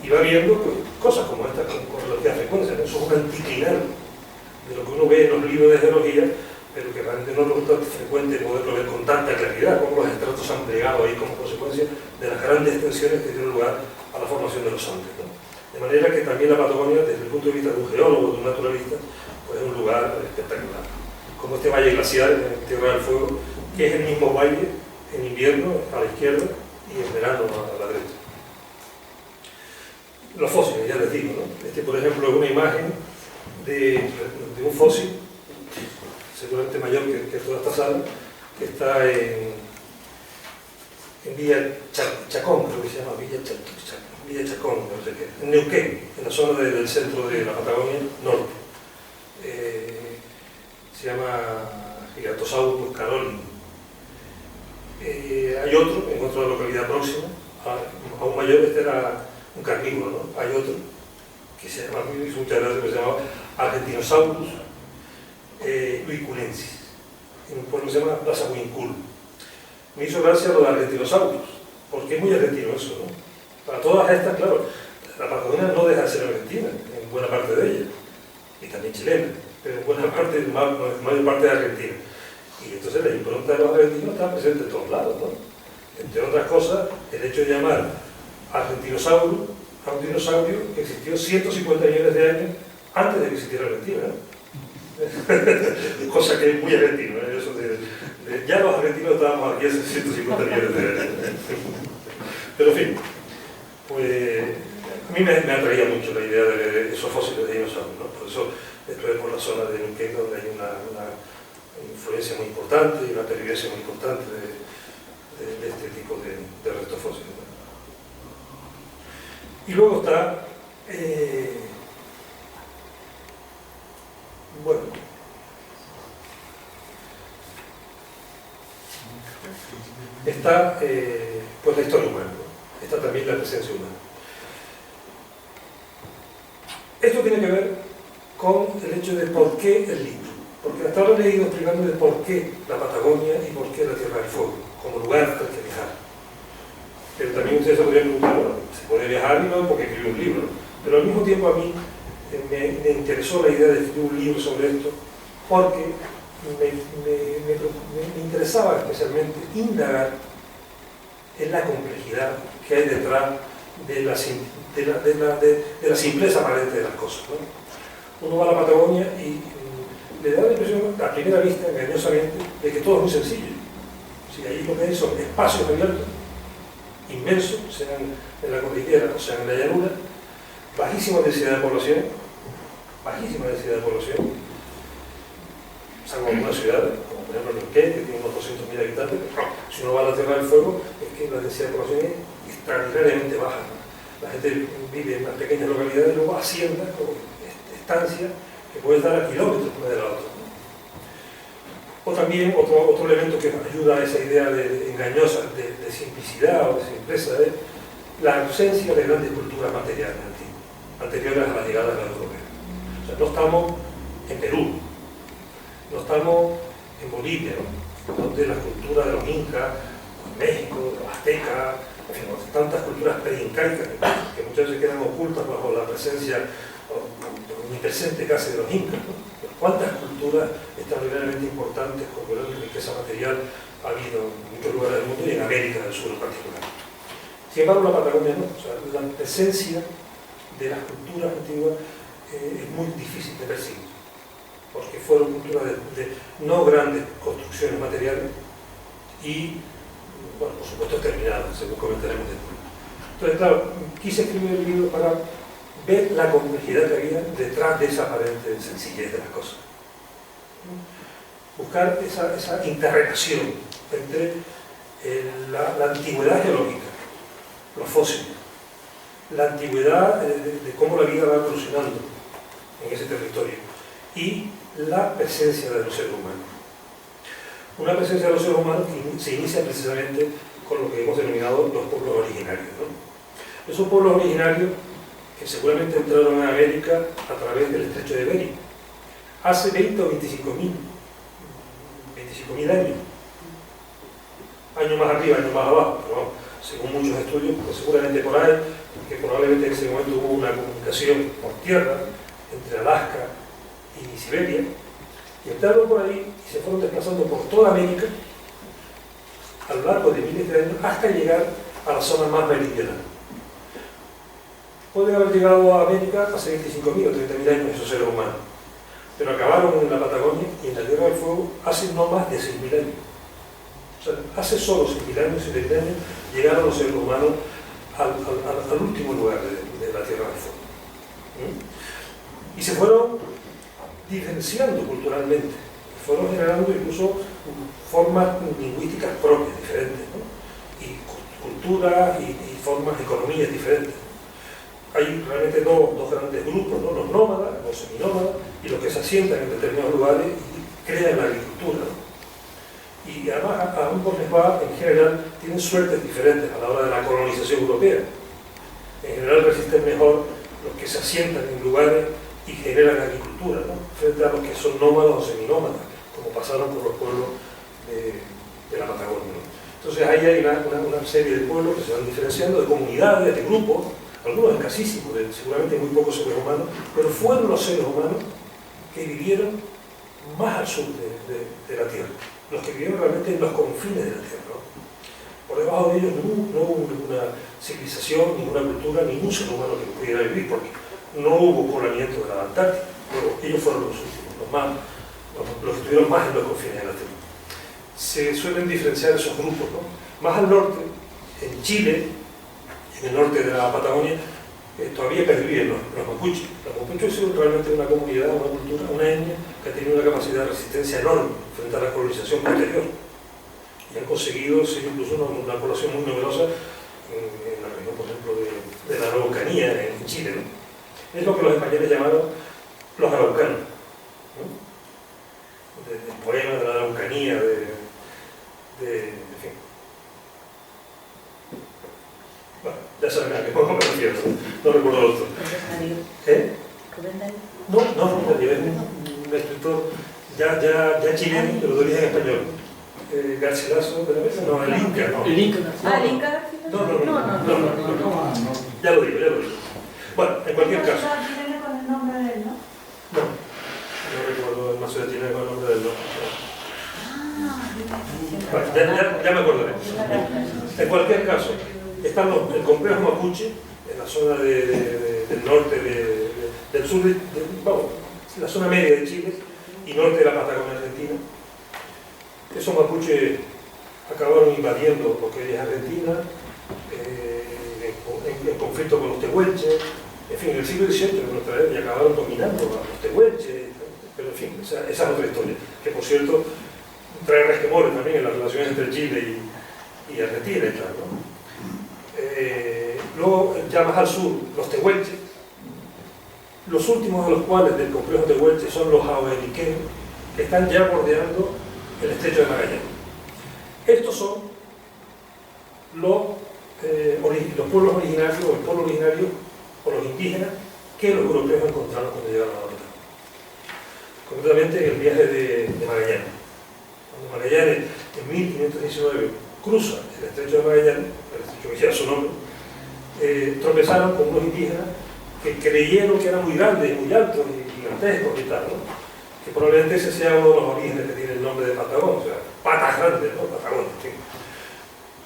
y va viendo pues, cosas como estas con relativa frecuencia, ¿no? Eso es un anticlinal de lo que uno ve en los libros de geología, pero que realmente no resulta frecuente poderlo ver con tanta claridad, como los estratos han plegado ahí como consecuencia de las grandes extensiones que dieron lugar a la formación de los Andes, ¿no? De manera que también la Patagonia, desde el punto de vista de un geólogo, de un naturalista, pues es un lugar espectacular. Como este valle glacial en Tierra del Fuego, que es el mismo valle en invierno a la izquierda y en verano a la derecha. Los fósiles, ya les digo, ¿no? Este, por ejemplo, es una imagen de un fósil, seguramente mayor que toda esta sala, que está en Villa Chacón, creo que se llama Villa Chacón, no sé qué, en Neuquén, en la zona del centro de la Patagonia Norte. Se llama Gigatosaurus caroli. Hay otro, en otra localidad próxima, aún mayor, este era un carnívoro, ¿no? Hay otro que se llama, muchas gracias, que se llama Argentinosaurus uiculensis, en un pueblo que se llama Plaza Huincul. Me hizo gracia lo de Argentinosaurus, porque es muy argentino eso, ¿no? Para todas estas, claro, la Patagonia no deja de ser argentina, en buena parte de ella, y también chilena, pero en buena parte, mayor parte de Argentina. Y entonces la impronta de los argentinos está presente en todos lados, ¿no? Entre otras cosas, el hecho de llamar Argentinosaurus a un dinosaurio que existió 150 millones de años antes de que existiera Argentina, ¿no? Cosa que es muy argentino, ¿eh? Eso ya los argentinos estábamos aquí hace 150 millones de años. Pero en fin, pues a mí me atraía mucho la idea de esos fósiles de dinosaurios, ¿no? Por eso estuve por la zona de Neuquén, donde hay una influencia muy importante y una pervivencia muy importante de este tipo de restos fósiles, ¿no? Y luego está bueno, está pues la historia humana, ¿no? Está también la presencia humana. Esto tiene que ver con el hecho de por qué el libro, porque hasta ahora he ido explicando de por qué la Patagonia y por qué la Tierra del Fuego, como lugar al que viajar. Pero también ustedes se podrían preguntar, bueno, se puede viajar y no porque escribí un libro, ¿no? Pero al mismo tiempo a mí me interesó la idea de escribir un libro sobre esto porque me interesaba especialmente indagar en la complejidad que hay detrás de la simpleza aparente de las cosas, ¿no? Uno va a la Patagonia y le da la impresión, a primera vista, engañosamente, de que todo es muy sencillo. Si allí lo que hay son espacios abiertos, inmensos, sean en la cordillera o sean en la llanura, bajísima densidad de población, salvo algunas ciudades, como por ejemplo Neuquén, que tiene unos 200.000 habitantes. Si uno va a la Tierra del Fuego, es que la densidad de población es extraordinariamente baja. La gente vive en unas pequeñas localidades y luego haciendas o estancias que pueden estar a kilómetros una de la otra. O también otro elemento que ayuda a esa idea engañosa de simplicidad o de simpleza es la ausencia de grandes culturas materiales anteriores a la llegada de la europea. O sea, no estamos en Perú, no estamos en Bolivia, ¿no? Donde las culturas de los incas, en México, de los aztecas, en fin, tantas culturas preincaicas que muchas veces quedan ocultas bajo la presencia omnipresente casi de los incas, ¿no? ¿Cuántas culturas extraordinariamente importantes con gran riqueza material ha habido en muchos lugares del mundo y en América del Sur en particular? Sin embargo, la Patagonia no. O sea, la presencia de las culturas antiguas es muy difícil de percibir, porque fueron culturas de no grandes construcciones materiales y, bueno, por supuesto, terminadas, según comentaremos después. Entonces, claro, quise escribir el libro para ver la complejidad que había detrás de esa aparente sencillez de las cosas. Buscar esa interrelación entre la antigüedad geológica, los fósiles, la antigüedad de cómo la vida va evolucionando en ese territorio y la presencia de los seres humanos. Una presencia de los seres humanos que se inicia precisamente con lo que hemos denominado los pueblos originarios, ¿no? Esos pueblos originarios que seguramente entraron a América a través del estrecho de Bering hace 20 o 25.000 años. Años más arriba, años más abajo, pero vamos, según muchos estudios, pues seguramente por ahí, que probablemente en ese momento hubo una comunicación por tierra entre Alaska y Siberia, y entraron por ahí y se fueron desplazando por toda América a lo largo de miles de años hasta llegar a la zona más meridional. Pueden haber llegado a América hace 25.000 o 30.000 años esos seres humanos, pero acabaron en la Patagonia y en la Tierra del Fuego hace no más de 6.000 años. O sea, hace solo 6.000 años, 7.000 años, llegaron los seres humanos al último lugar de la Tierra del Fuego. Y se fueron diferenciando culturalmente, fueron generando incluso formas lingüísticas propias, diferentes, ¿no? Y culturas y formas, economías diferentes. Hay realmente dos grandes grupos, ¿no? Los nómadas, los seminómadas, y los que se asientan en determinados lugares y crean la agricultura, ¿no? Y además a ambos les va, en general, tienen suertes diferentes a la hora de la colonización europea. En general resisten mejor los que se asientan en lugares y generan agricultura, ¿no? Frente a los que son nómadas o seminómadas, como pasaron por los pueblos de la Patagonia, ¿no? Entonces ahí hay una serie de pueblos que se van diferenciando, de comunidades, de grupos, algunos escasísimos, seguramente muy pocos seres humanos, pero fueron los seres humanos que vivieron más al sur de la Tierra, los que vivieron realmente en los confines de la Tierra, ¿no? Por debajo de ellos no hubo ninguna civilización, ninguna cultura, ningún ser humano que pudiera vivir, porque no hubo poblamiento de la Antártida, pero ellos fueron los últimos, los que estuvieron más en los confines de la Tierra. Se suelen diferenciar esos grupos, ¿no? Más al norte, en Chile, en el norte de la Patagonia, todavía perviven los mapuches. Los mapuches son realmente una comunidad, una cultura, una etnia que ha tenido una capacidad de resistencia enorme frente a la colonización posterior. Y han conseguido ser incluso una población muy numerosa en la región, por ejemplo, de la Araucanía, en Chile, ¿no? Es lo que los españoles llamaron los araucanos, ¿no? Del poema de la Araucanía, en fin. Bueno, ya saben a qué poco me refiero, no recuerdo el otro. ¿Eh? No, es un escritor ya chileno, pero de origen español. Garcilaso, no, el Inca, no. ¿El Inca Garcilaso? No. Ya lo digo. Bueno, en cualquier caso. con el nombre de él, ¿no? No recuerdo el mazo de Chile con el nombre del Bueno, ya me acordaré. En cualquier caso, está el complejo mapuche, en la zona del norte, del sur, la zona media de Chile y norte de la Patagonia Argentina. Esos mapuches acabaron invadiendo lo que hoy es Argentina, en conflicto con los tehuelches, en fin, en el siglo XVIII, en nuestra era, y acabaron dominando a los tehuelches, pero en fin, esa es otra historia, que por cierto trae resquemores también en las relaciones entre Chile y Argentina, y tal, ¿no? Luego, ya más al sur, los tehuelches, los últimos de los cuales del complejo tehuelche son los aoeliqueños, que están ya bordeando el estrecho de Magallanes. Estos son los pueblos originarios, o el pueblo originario, o los indígenas, que los europeos encontraron cuando llegaron a la Patagonia. Concretamente en el viaje de Magallanes. Cuando Magallanes, en 1519, cruza el estrecho de Magallanes, el estrecho que lleva su nombre, tropezaron con unos indígenas que creyeron que eran muy grandes y muy altos y gigantescos y tal, ¿no? Que probablemente ese sea uno de los orígenes que tiene el nombre de Patagón, o sea, patas grandes, ¿no? Patagón, sí.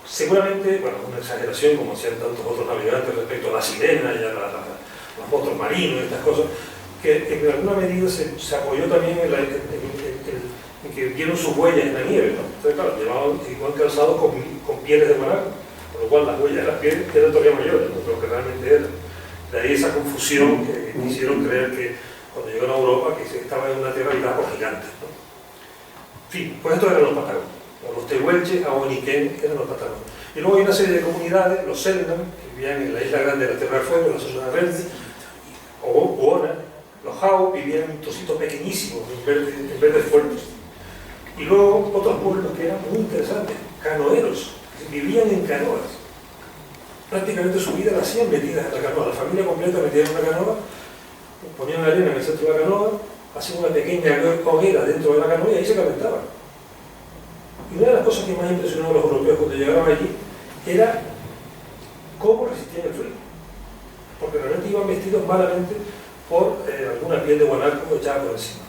Seguramente, bueno, una exageración como hacían tantos otros navegantes respecto a la sirena y a los monstruos marinos y estas cosas, que en alguna medida se apoyó también en que vieron sus huellas en la nieve, ¿no? Entonces, claro, iban calzados con pieles de guanaco, Con lo cual las huellas de las pies eran todavía mayores, ¿no?, lo que realmente eran. De ahí esa confusión que hicieron creer que cuando llegaron a Europa que se estaba en una tierra habitada por gigantes, ¿no? En fin, pues estos eran los patagos. Los tehuelches, Ahoniquén eran los patagos. Y luego hay una serie de comunidades, los Selknam, que vivían en la isla grande de la Tierra del Fuego, en la zona verde, o Buona. Los Jau vivían en un trocito pequeñísimo, en verdes fuertes. Y luego otros pueblos que eran muy interesantes, canoeros, vivían en canoas. Prácticamente su vida la hacían metidas en la canoa, la familia completa metida en una canoa, ponían arena en el centro de la canoa, hacían una pequeña hoguera dentro de la canoa y ahí se calentaban. Y una de las cosas que más impresionó a los europeos cuando llegaron allí era cómo resistían el frío, porque realmente iban vestidos malamente por alguna piel de guanaco echada por encima.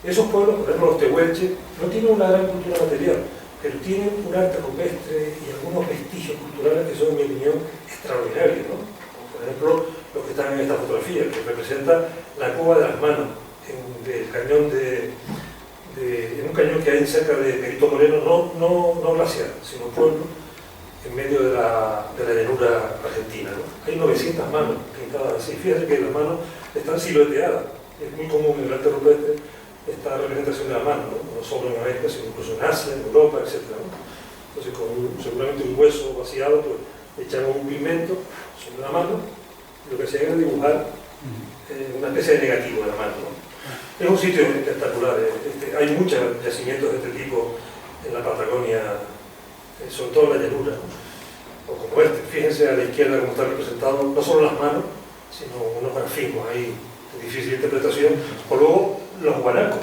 Esos pueblos, por ejemplo los tehuelches, no tienen una gran cultura material, pero tienen un arte rupestre y algunos vestigios culturales que son, en mi opinión, extraordinarios, ¿no? Como por ejemplo los que están en esta fotografía, que representa la cuba de las manos en un cañón que hay cerca de Perito Moreno, no glaciar, sino pueblo, en medio de la llanura argentina, ¿no? Hay 900 manos pintadas así. Fíjense que las manos están silueteadas. Es muy común en el arte rupestre esta representación de la mano, ¿no? No solo en América, sino incluso en Asia, en Europa, etc., ¿no? Entonces, con seguramente un hueso vaciado, pues echaban un pigmento sobre la mano y lo que hacían era dibujar una especie de negativo de la mano, ¿no? Es un sitio espectacular. Hay muchos yacimientos de este tipo en la Patagonia, sobre todo en la llanura, ¿no? O como este. Fíjense a la izquierda cómo está representado no solo las manos, sino unos grafismos ahí de difícil interpretación. O luego los guanacos.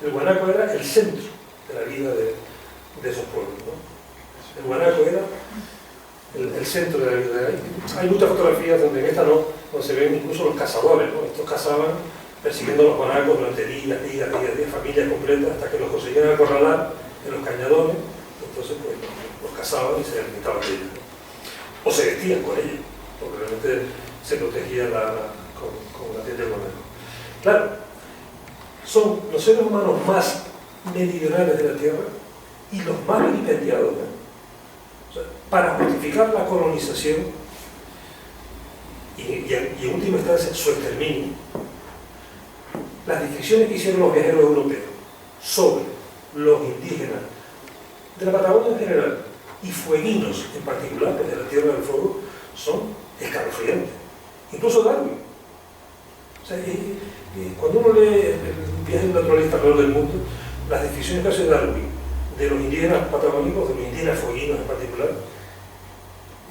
El guanaco era el centro de la vida de esos pueblos, ¿no? El guanaco era el centro de la vida. Hay muchas fotografías donde en esta donde se ven incluso los cazadores, ¿no? Estos cazaban persiguiendo a los guanacos durante días, familias completas, hasta que los conseguían acorralar en los cañadones. Entonces pues los cazaban y se alimentaban de ellos, ¿no? O se vestían con ellos, porque realmente se protegía con la piel del guanaco. Claro, son los seres humanos más meridionales de la Tierra y los más vilipendiados, ¿no? O sea, para justificar la colonización y en última instancia su exterminio, las descripciones que hicieron los viajeros europeos sobre los indígenas de la Patagonia en general y fueguinos en particular, pues de la Tierra del Fuego, son escalofriantes. Incluso Darwin. O sea, cuando uno lee el viaje de un naturalista alrededor del mundo, las descripciones que hace Darwin de los indígenas patagónicos, de los indígenas fueguinos en particular,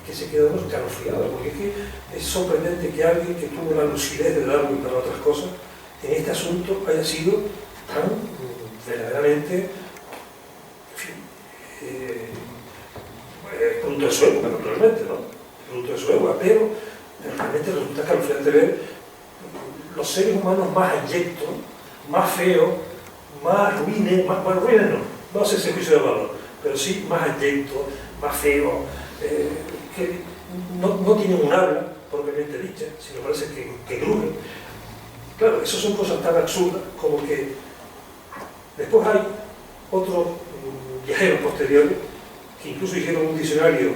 que se queda uno escalofriado, porque es que es sorprendente que alguien que tuvo la lucidez de Darwin para otras cosas, en este asunto haya sido tan verdaderamente, en fin, producto de su época, naturalmente, ¿no? Producto de su época, pero realmente resulta escalofriante ver los seres humanos más abyectos, más feos, más ruines, no sé si juicio de valor, pero sí más abyectos, más feos, que no tienen un habla propiamente dicha, sino parece que grujen. Claro, esas son cosas tan absurdas como que después hay otros viajeros posteriores que incluso hicieron un diccionario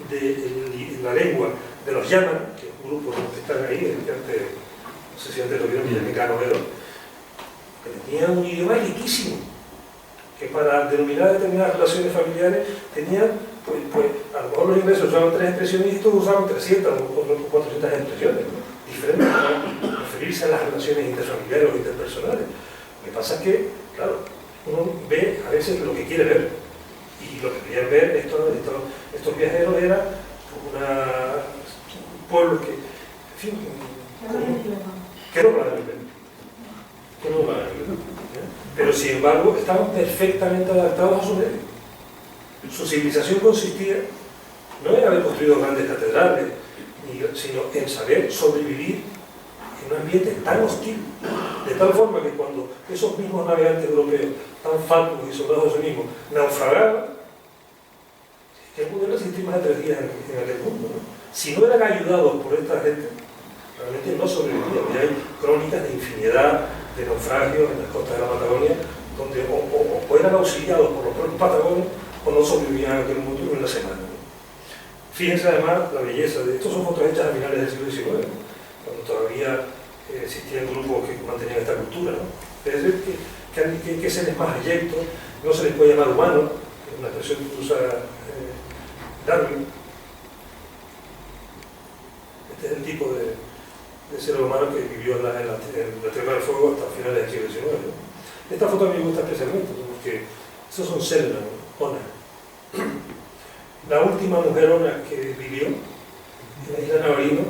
de la lengua de los Yaman, que es un grupo que están ahí, que antes, no sé si antes lo vieron, Villamicano, que tenían un idioma riquísimo, que para denominar determinadas relaciones familiares tenían, pues a lo mejor los ingleses usaban 3 expresiones y estos usaban 300 o 400 expresiones, ¿no? Diferentes para referirse a las relaciones interfamiliares o interpersonales. Lo que pasa es que, claro, uno ve a veces lo que quiere ver, y lo que querían ver estos viajeros era un pueblo que, en fin, que no van a vivir. Pero sin embargo estaban perfectamente adaptados a su medio. Su civilización consistía no en haber construido grandes catedrales, sino en saber sobrevivir en un ambiente tan hostil, de tal forma que cuando esos mismos navegantes europeos, tan fatuos y soldados de sí mismos, naufragaban, que pudieron resistir más de 3 días en aquel mundo, ¿no? Si no eran ayudados por esta gente, realmente no sobrevivían. Y hay crónicas de infinidad de naufragios en las costas de la Patagonia, donde o eran auxiliados por los propios patagonios o no sobrevivían en aquel mundo y una semana, ¿no? Fíjense además la belleza de estos, son fotos hechas a finales del siglo XIX, cuando todavía existían grupos que mantenían esta cultura, ¿no? Es decir, que seres más eyectos, no se les puede llamar humano, es una expresión que usa Darwin. Este es el tipo de ser humano que vivió en la Tierra del Fuego hasta finales del siglo XIX, ¿no? Esta foto a mí me gusta especialmente, ¿no? Porque esos son Selma, ¿no? Ona. La última mujerona que vivió en la isla Navarino,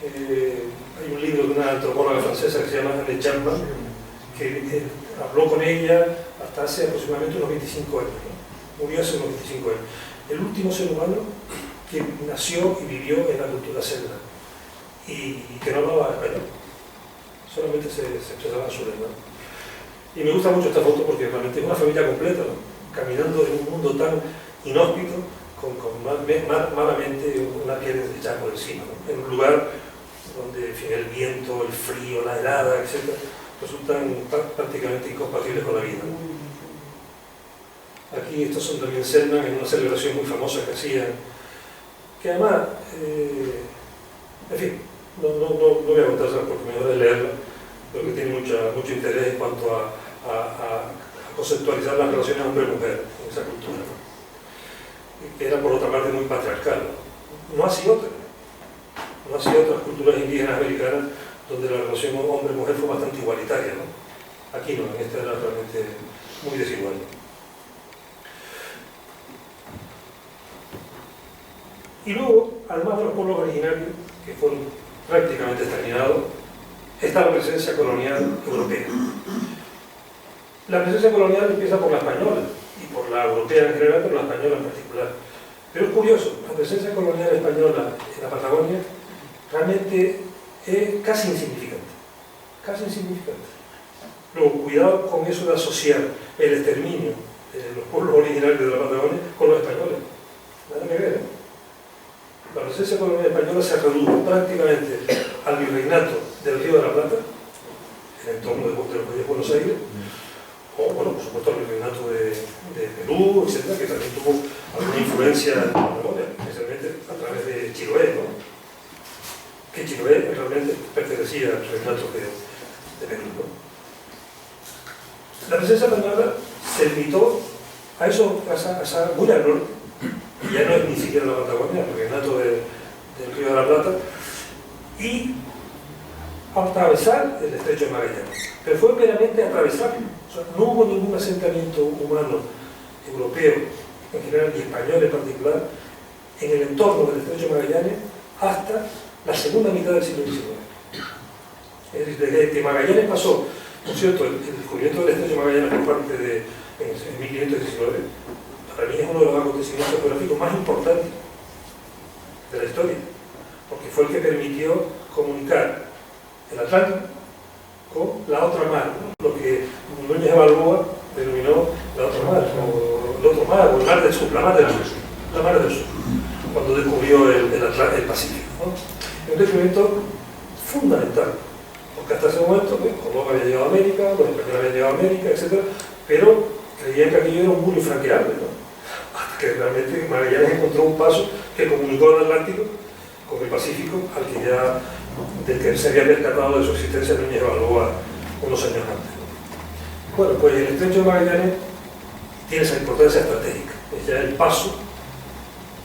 hay un libro de una antropóloga francesa que se llama Anne Chapman, que habló con ella hasta hace aproximadamente unos 25 años, ¿no? Murió hace unos 25 años. El último ser humano que nació y vivió en la cultura celta y que no hablaba español, solamente se expresaba en su lengua. Y me gusta mucho esta foto porque realmente es una familia completa, ¿no? Caminando en un mundo tan inhóspito, con malamente una piel echada por encima, ¿no? En un lugar donde, en fin, el viento, el frío, la helada, etc., resultan prácticamente incompatibles con la vida, ¿no? Aquí estos son también Selman en una celebración muy famosa que hacían, que además, en fin, no voy a contársela porque me voy a leerla, pero que tiene mucho interés en cuanto a conceptualizar las relaciones hombre-mujer en esa cultura, ¿no? Que era por otra parte muy patriarcal. No así otras culturas indígenas americanas donde la relación hombre-mujer fue bastante igualitaria, ¿no? Aquí no, en esta era realmente muy desigual. Y luego, además de los pueblos originarios, que fueron prácticamente exterminados, está la presencia colonial europea. La presencia colonial empieza por la española, y por la europea en general, pero la española en particular. Pero es curioso, la presencia colonial española en la Patagonia realmente es casi insignificante. Casi insignificante. Luego, cuidado con eso de asociar el exterminio de los pueblos originarios de la Patagonia con los españoles. Nada que ver, ¿eh? La presencia colonial española se redujo prácticamente al virreinato del Río de la Plata, en el entorno de Buenos Aires, o, bueno, por supuesto, al virreinato de Perú, etcétera, que también tuvo alguna influencia en la Patagonia, especialmente a través de Chiloé, ¿no? Que Chiloé realmente pertenecía al virreinato de Perú, ¿no? La presencia española se limitó a esa muy al norte, y ya no es ni siquiera la Patagonia, el virreinato del Río de la Plata, y atravesar el estrecho de Magallanes. Pero fue meramente atravesarlo. O sea, no hubo ningún asentamiento humano europeo en general y español en particular en el entorno del estrecho de Magallanes hasta la segunda mitad del siglo XIX. Es decir, desde que Magallanes pasó, por cierto, el descubrimiento del estrecho de Magallanes por parte en 1519, para mí es uno de los acontecimientos geográficos más importantes de la historia, porque fue el que permitió comunicar el Atlántico con la otra mar, ¿no? Lo que Núñez de Balboa denominó la otra mar, o el otro mar, o el mar del sur, la mar del sur, cuando descubrió el Pacífico, ¿no? Es un descubrimiento fundamental, porque hasta ese momento, pues, Colón había llegado a América, los españoles habían llegado a América, etc., pero creían que aquello era un muro infranqueable, ¿no? Hasta que realmente Magallanes encontró un paso que comunicó al Atlántico con el Pacífico, del que se había percatado de su existencia Núñez de Balboa unos años antes, ¿no? Bueno, pues el estrecho de Magallanes tiene esa importancia estratégica, es ya el paso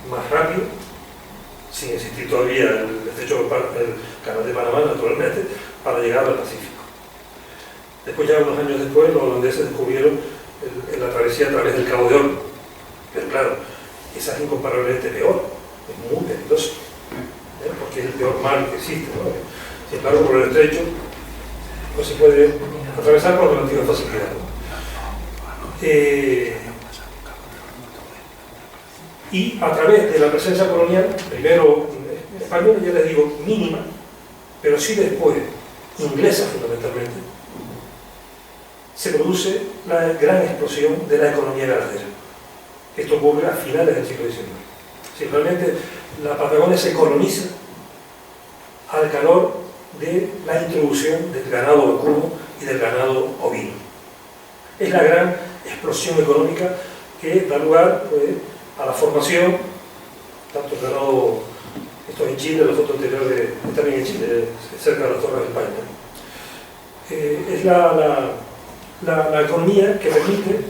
más rápido, sin existir todavía el estrecho del canal de Panamá, naturalmente, para llegar al Pacífico. Después, ya unos años después, los holandeses descubrieron la travesía a través del Cabo de Horno, pero claro, esa es incomparablemente peor, es muy peligroso, porque es el peor mar que existe, ¿no? Sin embargo, por el estrecho no se puede atravesar con relativa facilidad, ¿no? Y a través de la presencia colonial, primero española, ya les digo, mínima, pero sí después, inglesa fundamentalmente, se produce la gran explosión de la economía ganadera. Esto ocurre a finales del siglo XIX. Si realmente la Patagonia se coloniza al calor de la introducción del ganado vacuno y del ganado ovino. Es la gran explosión económica que da lugar, pues, a la formación, tanto que no, esto en Chile, la foto anterior está bien en Chile, cerca de las Torres de España. Es la economía que permite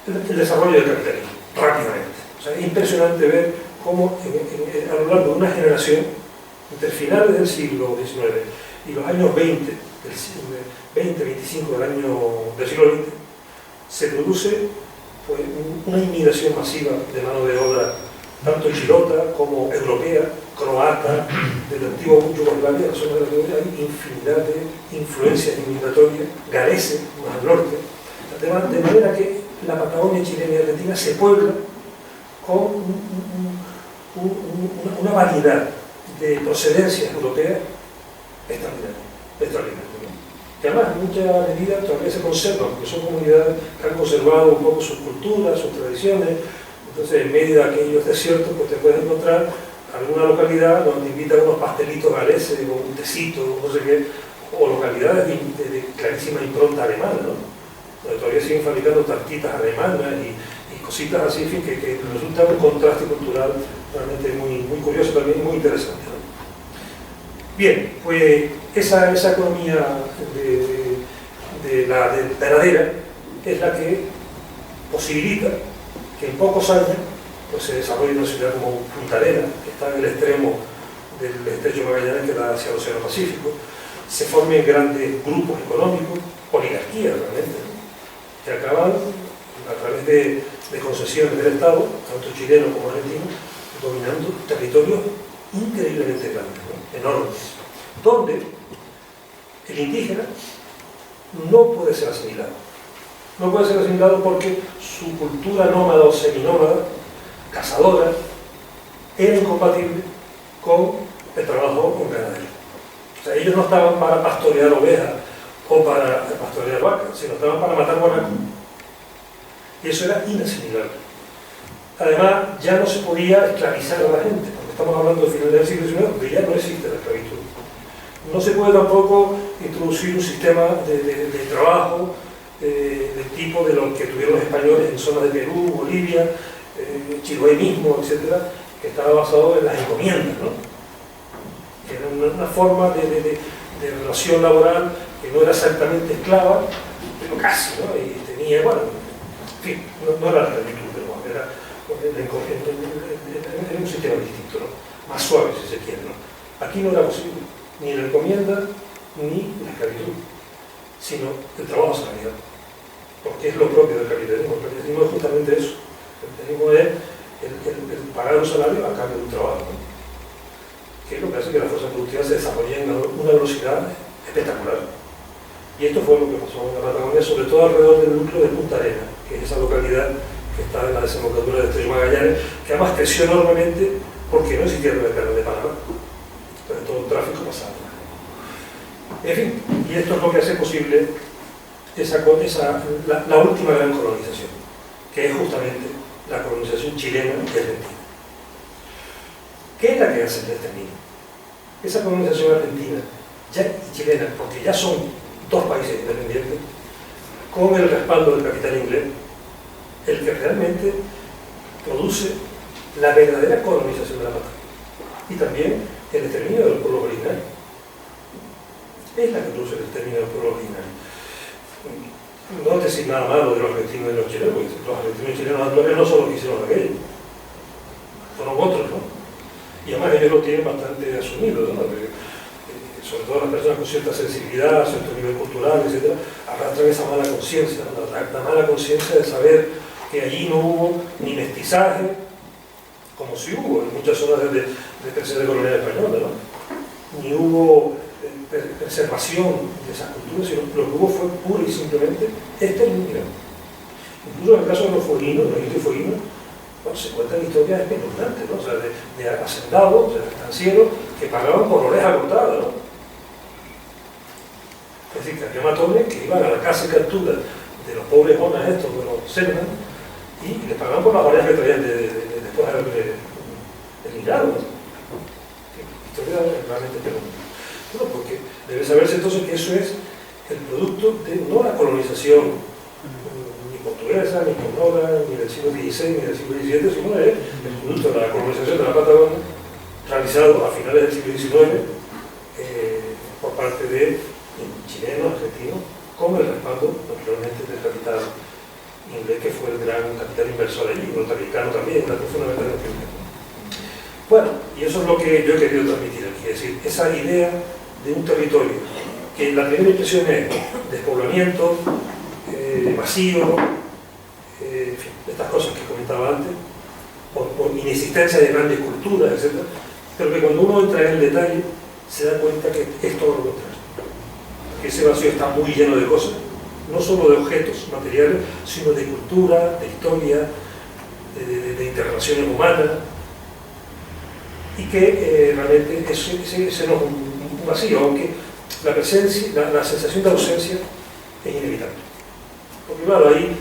el desarrollo del capitalismo rápidamente. O sea, es impresionante ver cómo a lo largo de una generación, entre finales del siglo XIX y los años 20, 25 del siglo XX, se produce pues, una inmigración masiva de mano de obra, tanto chilota como europea, croata, del antiguo Yugoslavia, en la zona de la Yugoslavia, hay infinidad de influencias inmigratorias, galeses, más al norte, de manera que la Patagonia chilena y argentina se puebla con una variedad de procedencias europeas extraordinarias. Que además en mucha medida todavía se conservan, porque son comunidades que han conservado un poco sus culturas, sus tradiciones. Entonces, en medio de aquellos desiertos, pues te puedes encontrar alguna localidad donde invitan unos pastelitos galeses o un tecito, no sé qué, o localidades de clarísima impronta alemana, ¿no? Donde todavía siguen fabricando tartitas alemanas y cositas así, en fin, que resulta un contraste cultural realmente muy curioso también y muy interesante, ¿no? Bien, pues esa economía de la ganadera es la que posibilita que en pocos años pues, se desarrolle una ciudad como Punta Arenas, que está en el extremo del estrecho de Magallanes que da hacia el Océano Pacífico, se formen grandes grupos económicos, oligarquías realmente, ¿no? Que acaban a través de concesiones del Estado, tanto chileno como argentino, dominando territorios increíblemente grandes, ¿no? Enormes, donde el indígena no puede ser asimilado. No puede ser asimilado porque su cultura nómada o seminómada, cazadora, era incompatible con el trabajo con ganadero. O sea, ellos no estaban para pastorear ovejas o para pastorear vacas, sino estaban para matar guanacos. Y eso era inasimilable. Además, ya no se podía esclavizar a la gente, porque estamos hablando del final del siglo XIX, donde ya no existe la esclavitud. No se puede tampoco introducir un sistema de trabajo del tipo de lo que tuvieron los españoles en zonas de Perú, Bolivia, Chiloé mismo, etcétera, que estaba basado en las encomiendas, ¿no? Que era una forma de relación laboral que no era exactamente esclava, pero casi, ¿no? Y tenía, bueno, en fin, no era la esclavitud, pero era un sistema distinto, ¿no? Más suave, si se quiere, ¿no? Aquí no era posible, ni la encomienda, ni la esclavitud, sino el trabajo asalariado, porque es lo propio del capitalismo. El capitalismo es justamente eso. El capitalismo es el pagar un salario a cambio de un trabajo, ¿no? Que es lo que hace que las fuerzas productivas se desarrollen a una velocidad espectacular. Y esto fue lo que pasó en la Patagonia, sobre todo alrededor del núcleo de Punta Arenas, que es esa localidad que está en la desembocadura del estrecho Magallanes, que además creció enormemente porque no existía el canal de Panamá. Entonces todo el tráfico pasaba. En fin, y esto es lo que hace posible la última gran colonización, que es justamente la colonización chilena y argentina. ¿Qué es la que hace el exterminio? Esa colonización argentina y chilena, porque ya son dos países independientes, con el respaldo del capital inglés, el que realmente produce la verdadera colonización de la patria y también el exterminio de los pueblos originarios. Es la que produce el exterminio de los pueblos originarios. No es decir nada malo de los argentinos y de los chilenos, porque los argentinos y chilenos actuales no son los que hicieron aquello, fueron otros, ¿no? Y además ellos lo tienen bastante asumido, ¿no? Sobre todo las personas con cierta sensibilidad, cierto nivel cultural, etc., arrastran esa mala conciencia, la mala conciencia de saber que allí no hubo ni mestizaje, como si hubo en muchas zonas de tercera colonial española, ¿no? Ni hubo preservación de esas culturas, sino lo que hubo fue pura y simplemente exterminio. Incluso en el caso de los fueguinos, los indios fueguinos, bueno, se cuentan historias espeluznantes, ¿no? O sea, de hacendados, de estancieros, que pagaban por oreja cortada, ¿no? Es decir, que había matones que iban a la casa de captura de los pobres jonas estos, de los cernas, y les pagaban por las orejas que traían después de haberle eliminado, ¿no? Historia realmente espeluznante. Bueno, porque debe saberse entonces que eso es el producto de no la colonización ni portuguesa portuguesa, ni española, ni del siglo XVI, ni del siglo XVII, sino es el producto de la colonización de la Patagonia, realizado a finales del siglo XIX por parte de chilenos, argentinos, con el respaldo, naturalmente, del capital inglés, que fue el gran capital inversor allí, norteamericano también, fundamentalmente. Bueno, y eso es lo que yo he querido transmitir aquí, es decir, esa idea de un territorio que la primera impresión es despoblamiento, vacío, en fin, estas cosas que comentaba antes, por inexistencia de grandes culturas, etc. Pero que cuando uno entra en el detalle se da cuenta que es todo lo contrario. Que ese vacío está muy lleno de cosas, no solo de objetos materiales, sino de cultura, de historia, de interrelaciones humanas, y que realmente ese no es un vacío, aunque la presencia, la sensación de ausencia es inevitable. Porque claro, ahí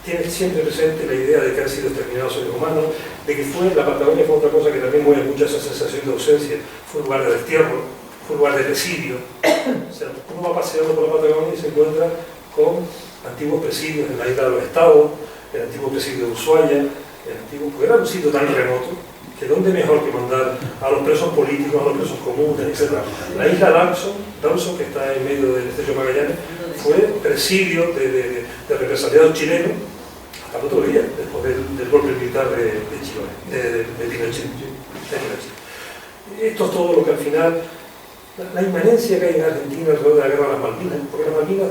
tienes siempre presente la idea de que han sido exterminados seres humanos, de que la Patagonia fue otra cosa que también mueve mucho esa sensación de ausencia, fue un lugar de destierro, fue un lugar de presidio. O sea, uno va paseando por la Patagonia y se encuentra con antiguos presidios en la isla de los Estados, el antiguo presidio de Ushuaia, porque era un sitio tan remoto, que dónde mejor que mandar a los presos políticos, a los presos comunes, etc. La isla Dawson, que está en medio del estrecho Magallanes, fue presidio de represaliados chilenos hasta el otro día, después del golpe militar de Pinochet. Esto es todo lo que al final, la inmanencia que hay en Argentina alrededor de la guerra de las Malvinas, porque las Malvinas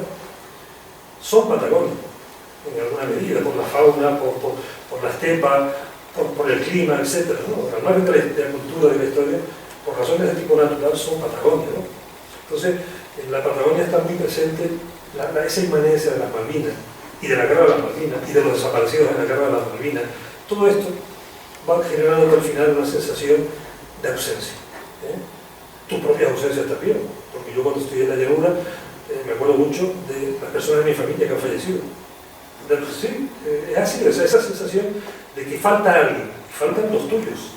son Patagonia, en alguna medida, por la fauna, por la estepa, por el clima, etc. ¿no? Al margen de la cultura, de la historia, por razones de tipo natural, son Patagonia, ¿no? Entonces, en la Patagonia está muy presente esa inmanencia de las Malvinas, y de la guerra de las Malvinas, y de los desaparecidos en la guerra de las Malvinas. Todo esto va generando al final una sensación de ausencia. Tus propias ausencias también, porque yo cuando estudié en la llanura, me acuerdo mucho de las personas de mi familia que han fallecido. Sí, es así, esa sensación de que falta alguien, faltan los tuyos,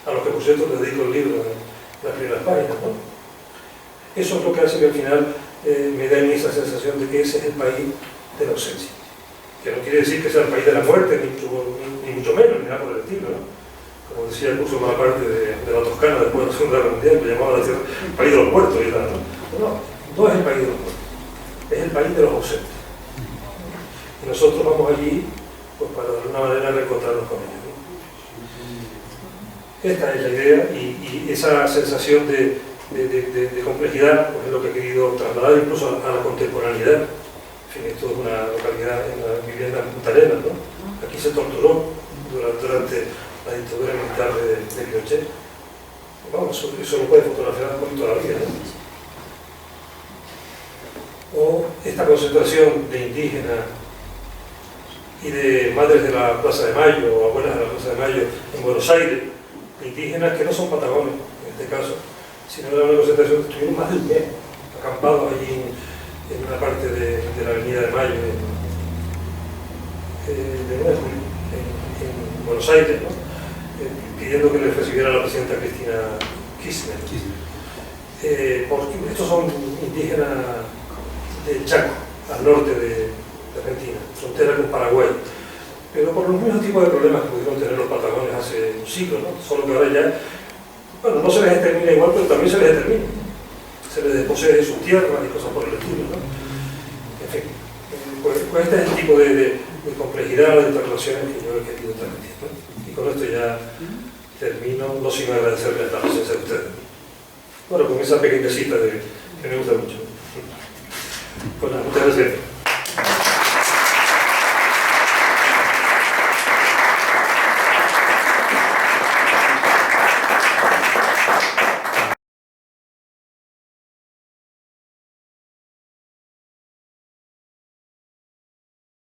a los que por cierto les dedico el libro en las primeras páginas, ¿no? Eso es lo que hace que al final me da esa sensación de que ese es el país de la ausencia, que no quiere decir que sea el país de la muerte, ni mucho menos, ni nada por el estilo, ¿no? Como decía el curso más parte de la Toscana después de la Segunda Guerra Mundial, que llamaba la tierra el país de los muertos, y tal, ¿no? No es el país de los muertos, es el país de los ausentes. Y nosotros vamos allí pues, para de alguna manera reencontrarnos con ellos, ¿no? Esta es la idea, y esa sensación de complejidad pues, es lo que he querido trasladar incluso a la contemporaneidad. En fin, esto es una localidad en la vivienda en Punta Arenas, ¿no? Aquí se torturó durante la dictadura militar de Pinochet. Vamos, eso lo puede fotografiar por toda la vida, ¿no? O esta concentración de indígenas y de madres de la Plaza de Mayo o abuelas de la Plaza de Mayo en Buenos Aires, de indígenas que no son patagones en este caso, sino era una concentración que estuvieron más de un mes acampados allí en una parte de la Avenida de Mayo de 9 de julio en Buenos Aires, ¿no? Pidiendo que les recibiera la presidenta Cristina Kirchner. Porque estos son indígenas de Chaco, al norte de Argentina, frontera con Paraguay, pero por los mismos tipos de problemas que pudieron tener los patagones hace un siglo, ¿no? Solo que ahora ya, bueno, no se les extermina igual, pero también se les extermina. Se les desposee sus tierras y cosas por el estilo, ¿no? En fin, pues este es el tipo de complejidad, de interrelaciones que yo he querido transmitir, ¿no? Y con esto ya termino, no sin agradecerles la presencia de ustedes. Bueno, con esa pequeña cita que me gusta mucho. Pues nada, muchas gracias.